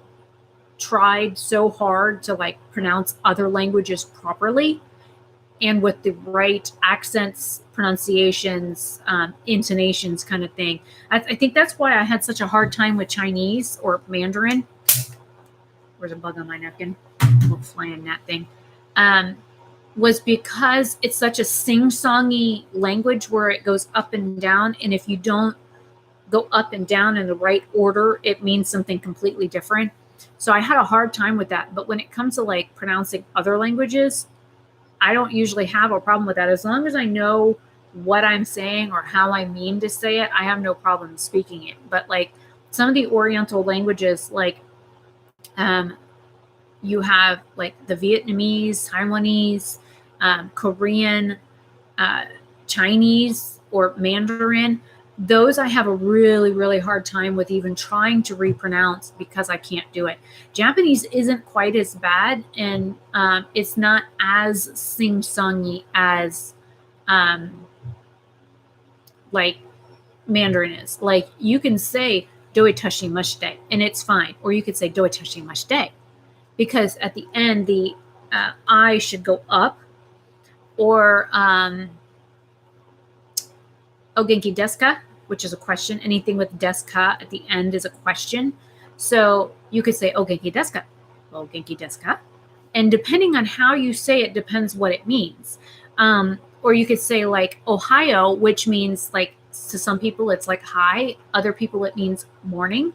tried so hard to like pronounce other languages properly and with the right accents, pronunciations, intonations kind of thing. I think that's why I had such a hard time with Chinese or Mandarin. Where's a bug on my napkin? Little flying gnat thing. Was because it's such a sing-songy language where it goes up and down. And if you don't go up and down in the right order, it means something completely different. So I had a hard time with that. But when it comes to like pronouncing other languages, I don't usually have a problem with that. As long as I know what I'm saying or how I mean to say it, I have no problem speaking it. But like some of the Oriental languages, like you have like the Vietnamese, Taiwanese, Korean, Chinese, or Mandarin. those I have a really, really hard time with even trying to repronounce because I can't do it. Japanese isn't quite as bad, and it's not as sing-songy as like Mandarin is. Like you can say doitashi mashite and it's fine, or you could say doitashi mashite because at the end the I should go up, or o genki desu ka, which is a question. Anything with desu ka at the end is a question. So you could say o genki desu ka, o genki desu ka, and depending on how you say it depends what it means. Or you could say like Ohio, which means like to some people it's like hi, other people it means morning,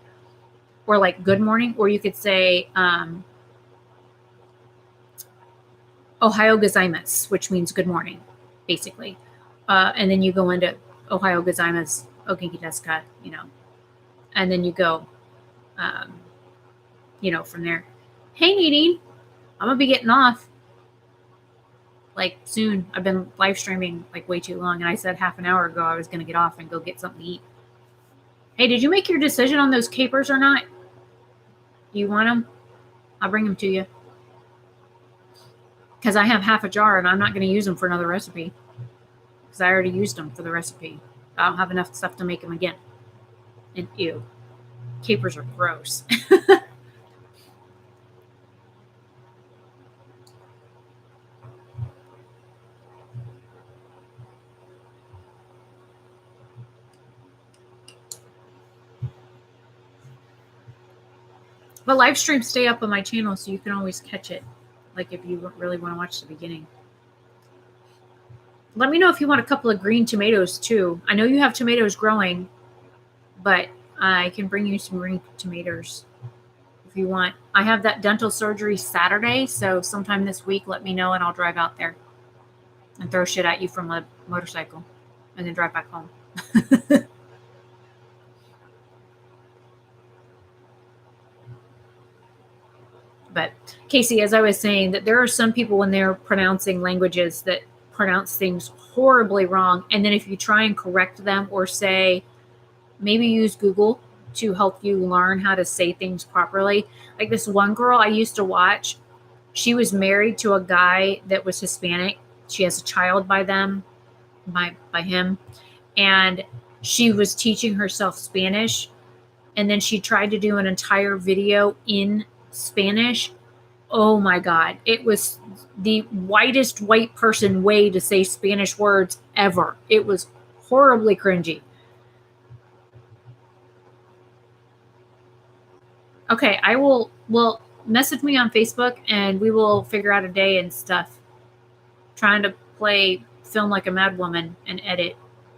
or like good morning. Or you could say Ohio gozaimasu, which means good morning, basically. And then you go into Ohio gozaimasu, o genki desu ka, and then you go, from there. Hey, Nadine, I'm gonna be getting off like soon. I've been live streaming like way too long, and I said half an hour ago I was gonna get off and go get something to eat. Hey, did you make your decision on those capers or not? Do you want them? I'll bring them to you. Because I have half a jar and I'm not going to use them for another recipe. Because I already used them for the recipe. I don't have enough stuff to make them again. And ew. Capers are gross. But live streams stay up on my channel so you can always catch it. Like if you really want to watch the beginning. Let me know if you want a couple of green tomatoes too. I know you have tomatoes growing, but I can bring you some green tomatoes if you want. I have that dental surgery Saturday, so sometime this week let me know and I'll drive out there and throw shit at you from a motorcycle and then drive back home. But Casey, as I was saying, that there are some people when they're pronouncing languages that pronounce things horribly wrong. And then if you try and correct them or say, maybe use Google to help you learn how to say things properly. Like this one girl I used to watch, she was married to a guy that was Hispanic. She has a child by him. And she was teaching herself Spanish. And then she tried to do an entire video in Spanish. Oh my God. It was the whitest white person way to say Spanish words ever. It was horribly cringy. Okay, well, message me on Facebook and we will figure out a day and stuff. Trying to film like a mad woman and edit.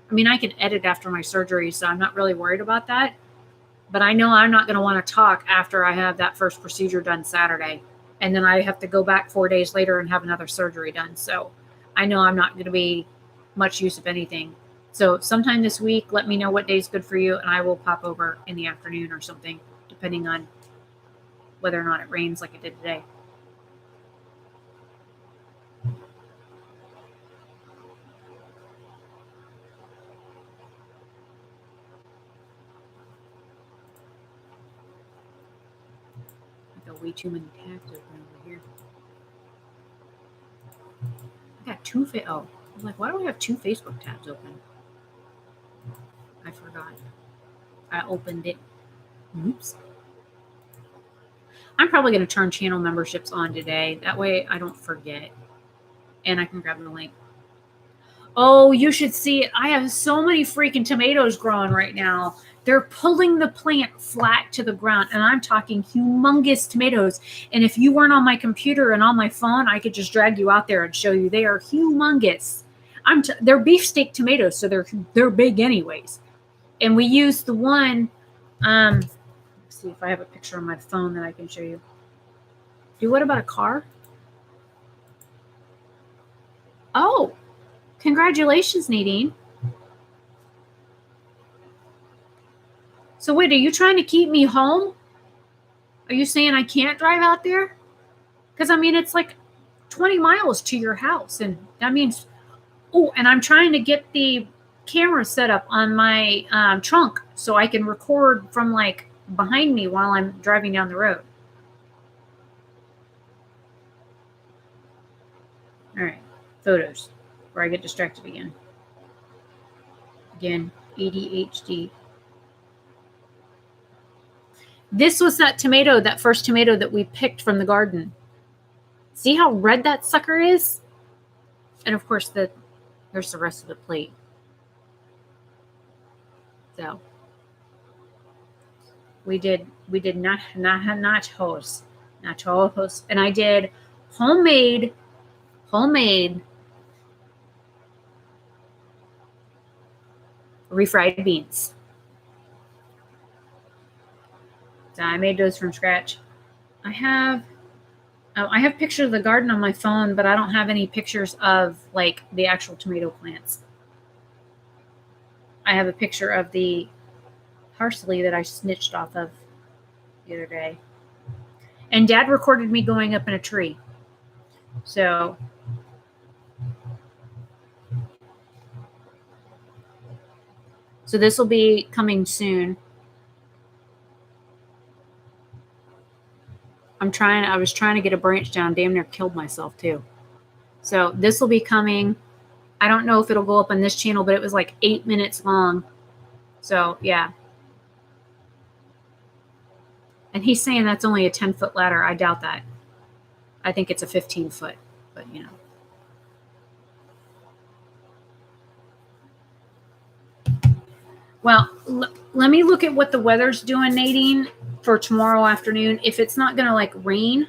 I mean, I can edit after my surgery, so I'm not really worried about that. But I know I'm not going to want to talk after I have that first procedure done Saturday. And then I have to go back 4 days later and have another surgery done. So I know I'm not going to be much use of anything. So sometime this week, let me know what day is good for you. And I will pop over in the afternoon or something, depending on whether or not it rains like it did today. Way too many tabs open over here. I got two. I'm like, why do I have two Facebook tabs open? I forgot. I opened it. Oops. I'm probably going to turn channel memberships on today. That way I don't forget. And I can grab the link. Oh, you should see it. I have so many freaking tomatoes growing right now. They're pulling the plant flat to the ground, and I'm talking humongous tomatoes. And if you weren't on my computer and on my phone, I could just drag you out there and show you. They are humongous. They're beefsteak tomatoes, so they're big anyways. And we use the one. Let's see if I have a picture on my phone that I can show you. What about a car? Oh, congratulations, Nadine. So wait, are you trying to keep me home? Are you saying I can't drive out there? Because, I mean, it's like 20 miles to your house. And that means, oh, and I'm trying to get the camera set up on my trunk so I can record from like behind me while I'm driving down the road. All right, photos, where I get distracted again. Again, ADHD. This was that tomato, that first tomato that we picked from the garden. See how red that sucker is? And of course, there's the rest of the plate. So we did nachos, and I did homemade refried beans. So I made those from scratch. I have pictures of the garden on my phone, but I don't have any pictures of like the actual tomato plants. I have a picture of the parsley that I snitched off of the other day. And Dad recorded me going up in a tree. So this will be coming soon. I was trying to get a branch down, damn near killed myself too. So this will be coming. I don't know if it'll go up on this channel, but it was like 8 minutes long. So yeah. And he's saying that's only a 10-foot ladder. I doubt that. I think it's a 15-foot, but you know. Well, let me look at what the weather's doing, Nadine, for tomorrow afternoon. If it's not going to like rain,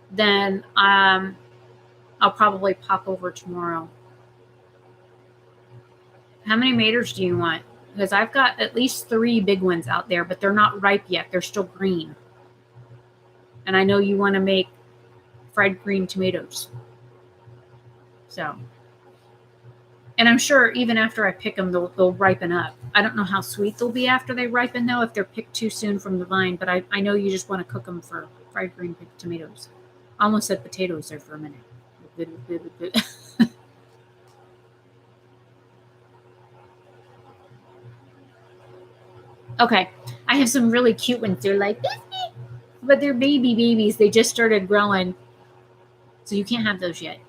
then I'll probably pop over tomorrow. How many maters do you want? Because I've got at least 3 big ones out there, but they're not ripe yet. They're still green. And I know you want to make fried green tomatoes. So, and I'm sure even after I pick them, they'll ripen up. I don't know how sweet they'll be after they ripen, though, if they're picked too soon from the vine. But I know you just want to cook them for fried green tomatoes. I almost said potatoes there for a minute. Okay, I have some really cute ones. They're like, but they're babies. They just started growing. So you can't have those yet.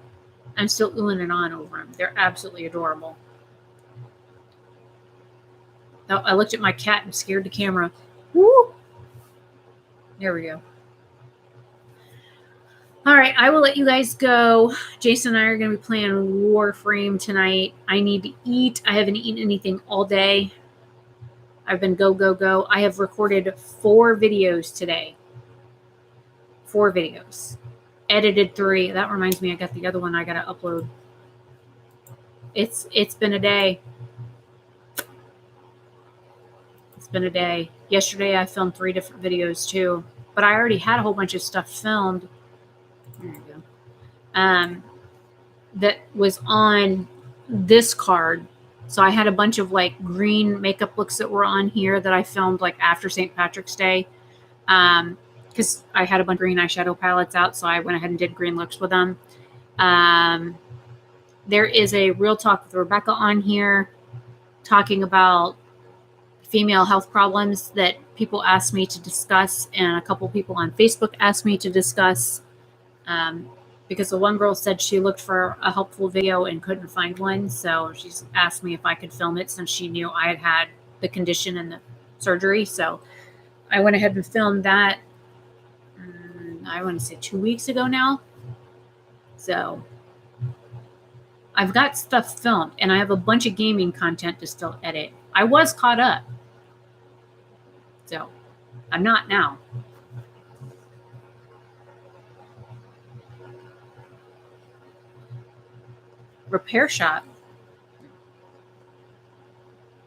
I'm still oohing and on over them. They're absolutely adorable. Oh, I looked at my cat and scared the camera. Woo! There we go. All right, I will let you guys go. Jason and I are going to be playing Warframe tonight. I need to eat. I haven't eaten anything all day. I've been go. I have recorded 4 videos today. 4 videos. Edited 3. That reminds me, I got the other one I got to upload. It's been a day. It's been a day. Yesterday I filmed 3 different videos too, but I already had a whole bunch of stuff filmed. There you go. That was on this card. So I had a bunch of like green makeup looks that were on here that I filmed like after St. Patrick's Day. Because I had a bunch of green eyeshadow palettes out, so I went ahead and did green looks with them. There is a Real Talk with Rebecca on here talking about female health problems that people asked me to discuss, and a couple people on Facebook asked me to discuss, because the one girl said she looked for a helpful video and couldn't find one, so she's asked me if I could film it since she knew I had had the condition and the surgery. So I went ahead and filmed that. I want to say 2 weeks ago now. So I've got stuff filmed, and I have a bunch of gaming content to still edit. I was caught up. So I'm not now. Repair shop.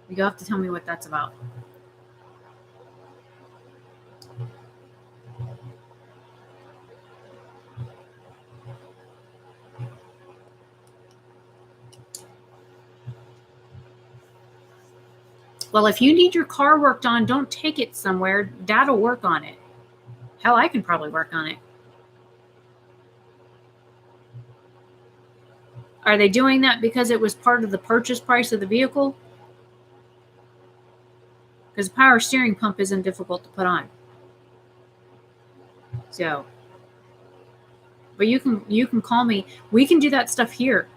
You'll have to tell me what that's about. Well, if you need your car worked on, don't take it somewhere. Dad'll work on it. Hell, I can probably work on it. Are they doing that because it was part of the purchase price of the vehicle? because the power steering pump isn't difficult to put on. So, but you can call me. We can do that stuff here.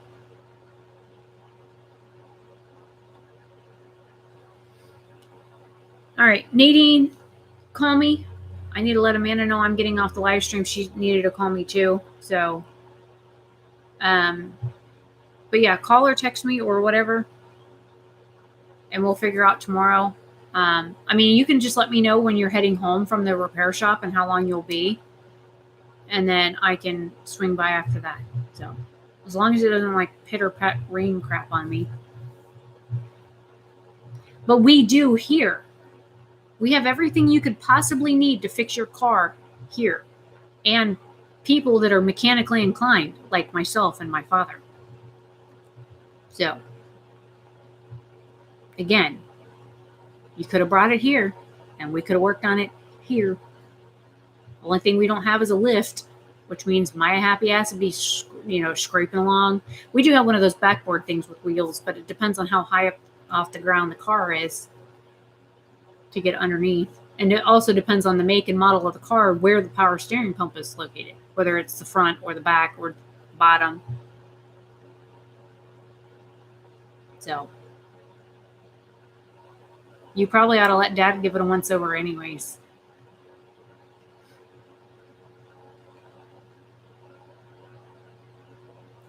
All right, Nadine, call me. I need to let Amanda know I'm getting off the live stream. She needed to call me too. So, but yeah, call or text me or whatever, and we'll figure out tomorrow. I mean, you can just let me know when you're heading home from the repair shop and how long you'll be, and then I can swing by after that. So, as long as it doesn't like pitter pat rain crap on me. But we do here. We have everything you could possibly need to fix your car here, and people that are mechanically inclined, like myself and my father. So, again, you could have brought it here, and we could have worked on it here. The only thing we don't have is a lift, which means my happy ass would be, scraping along. We do have one of those backboard things with wheels, but it depends on how high up off the ground the car is to get underneath. And it also depends on the make and model of the car, where the power steering pump is located, whether it's the front or the back or the bottom. So you probably ought to let Dad give it a once over anyways.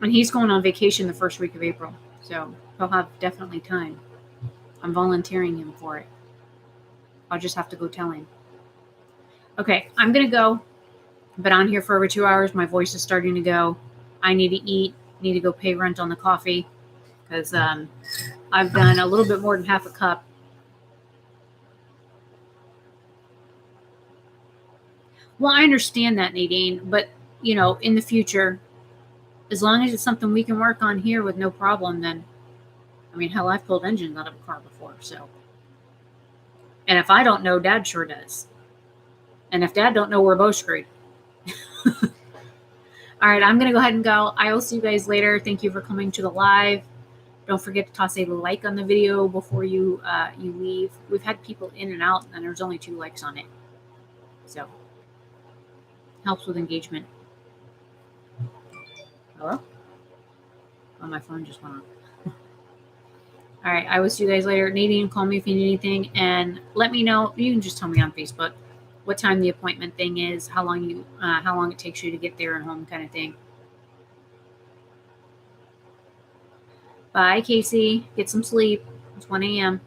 And he's going on vacation the first week of April, so he'll have definitely time. I'm volunteering him for it. I'll just have to go tell him. Okay, I'm going to go. I've been on here for over 2 hours. My voice is starting to go. I need to eat. Need to go pay rent on the coffee because I've done a little bit more than half a cup. Well, I understand that, Nadine, but, in the future, as long as it's something we can work on here with no problem, then, hell, I've pulled engines out of a car before, so. And if I don't know, Dad sure does. And if Dad don't know, we're both screwed. All right, I'm going to go ahead and go. I will see you guys later. Thank you for coming to the live. Don't forget to toss a like on the video before you leave. We've had people in and out, and there's only 2 likes on it. So, helps with engagement. Hello? Oh, my phone just went off. All right, I will see you guys later. Nadine, call me if you need anything, and let me know. You can just tell me on Facebook what time the appointment thing is, how long it takes you to get there and home, kind of thing. Bye, Casey. Get some sleep. It's 1 a.m.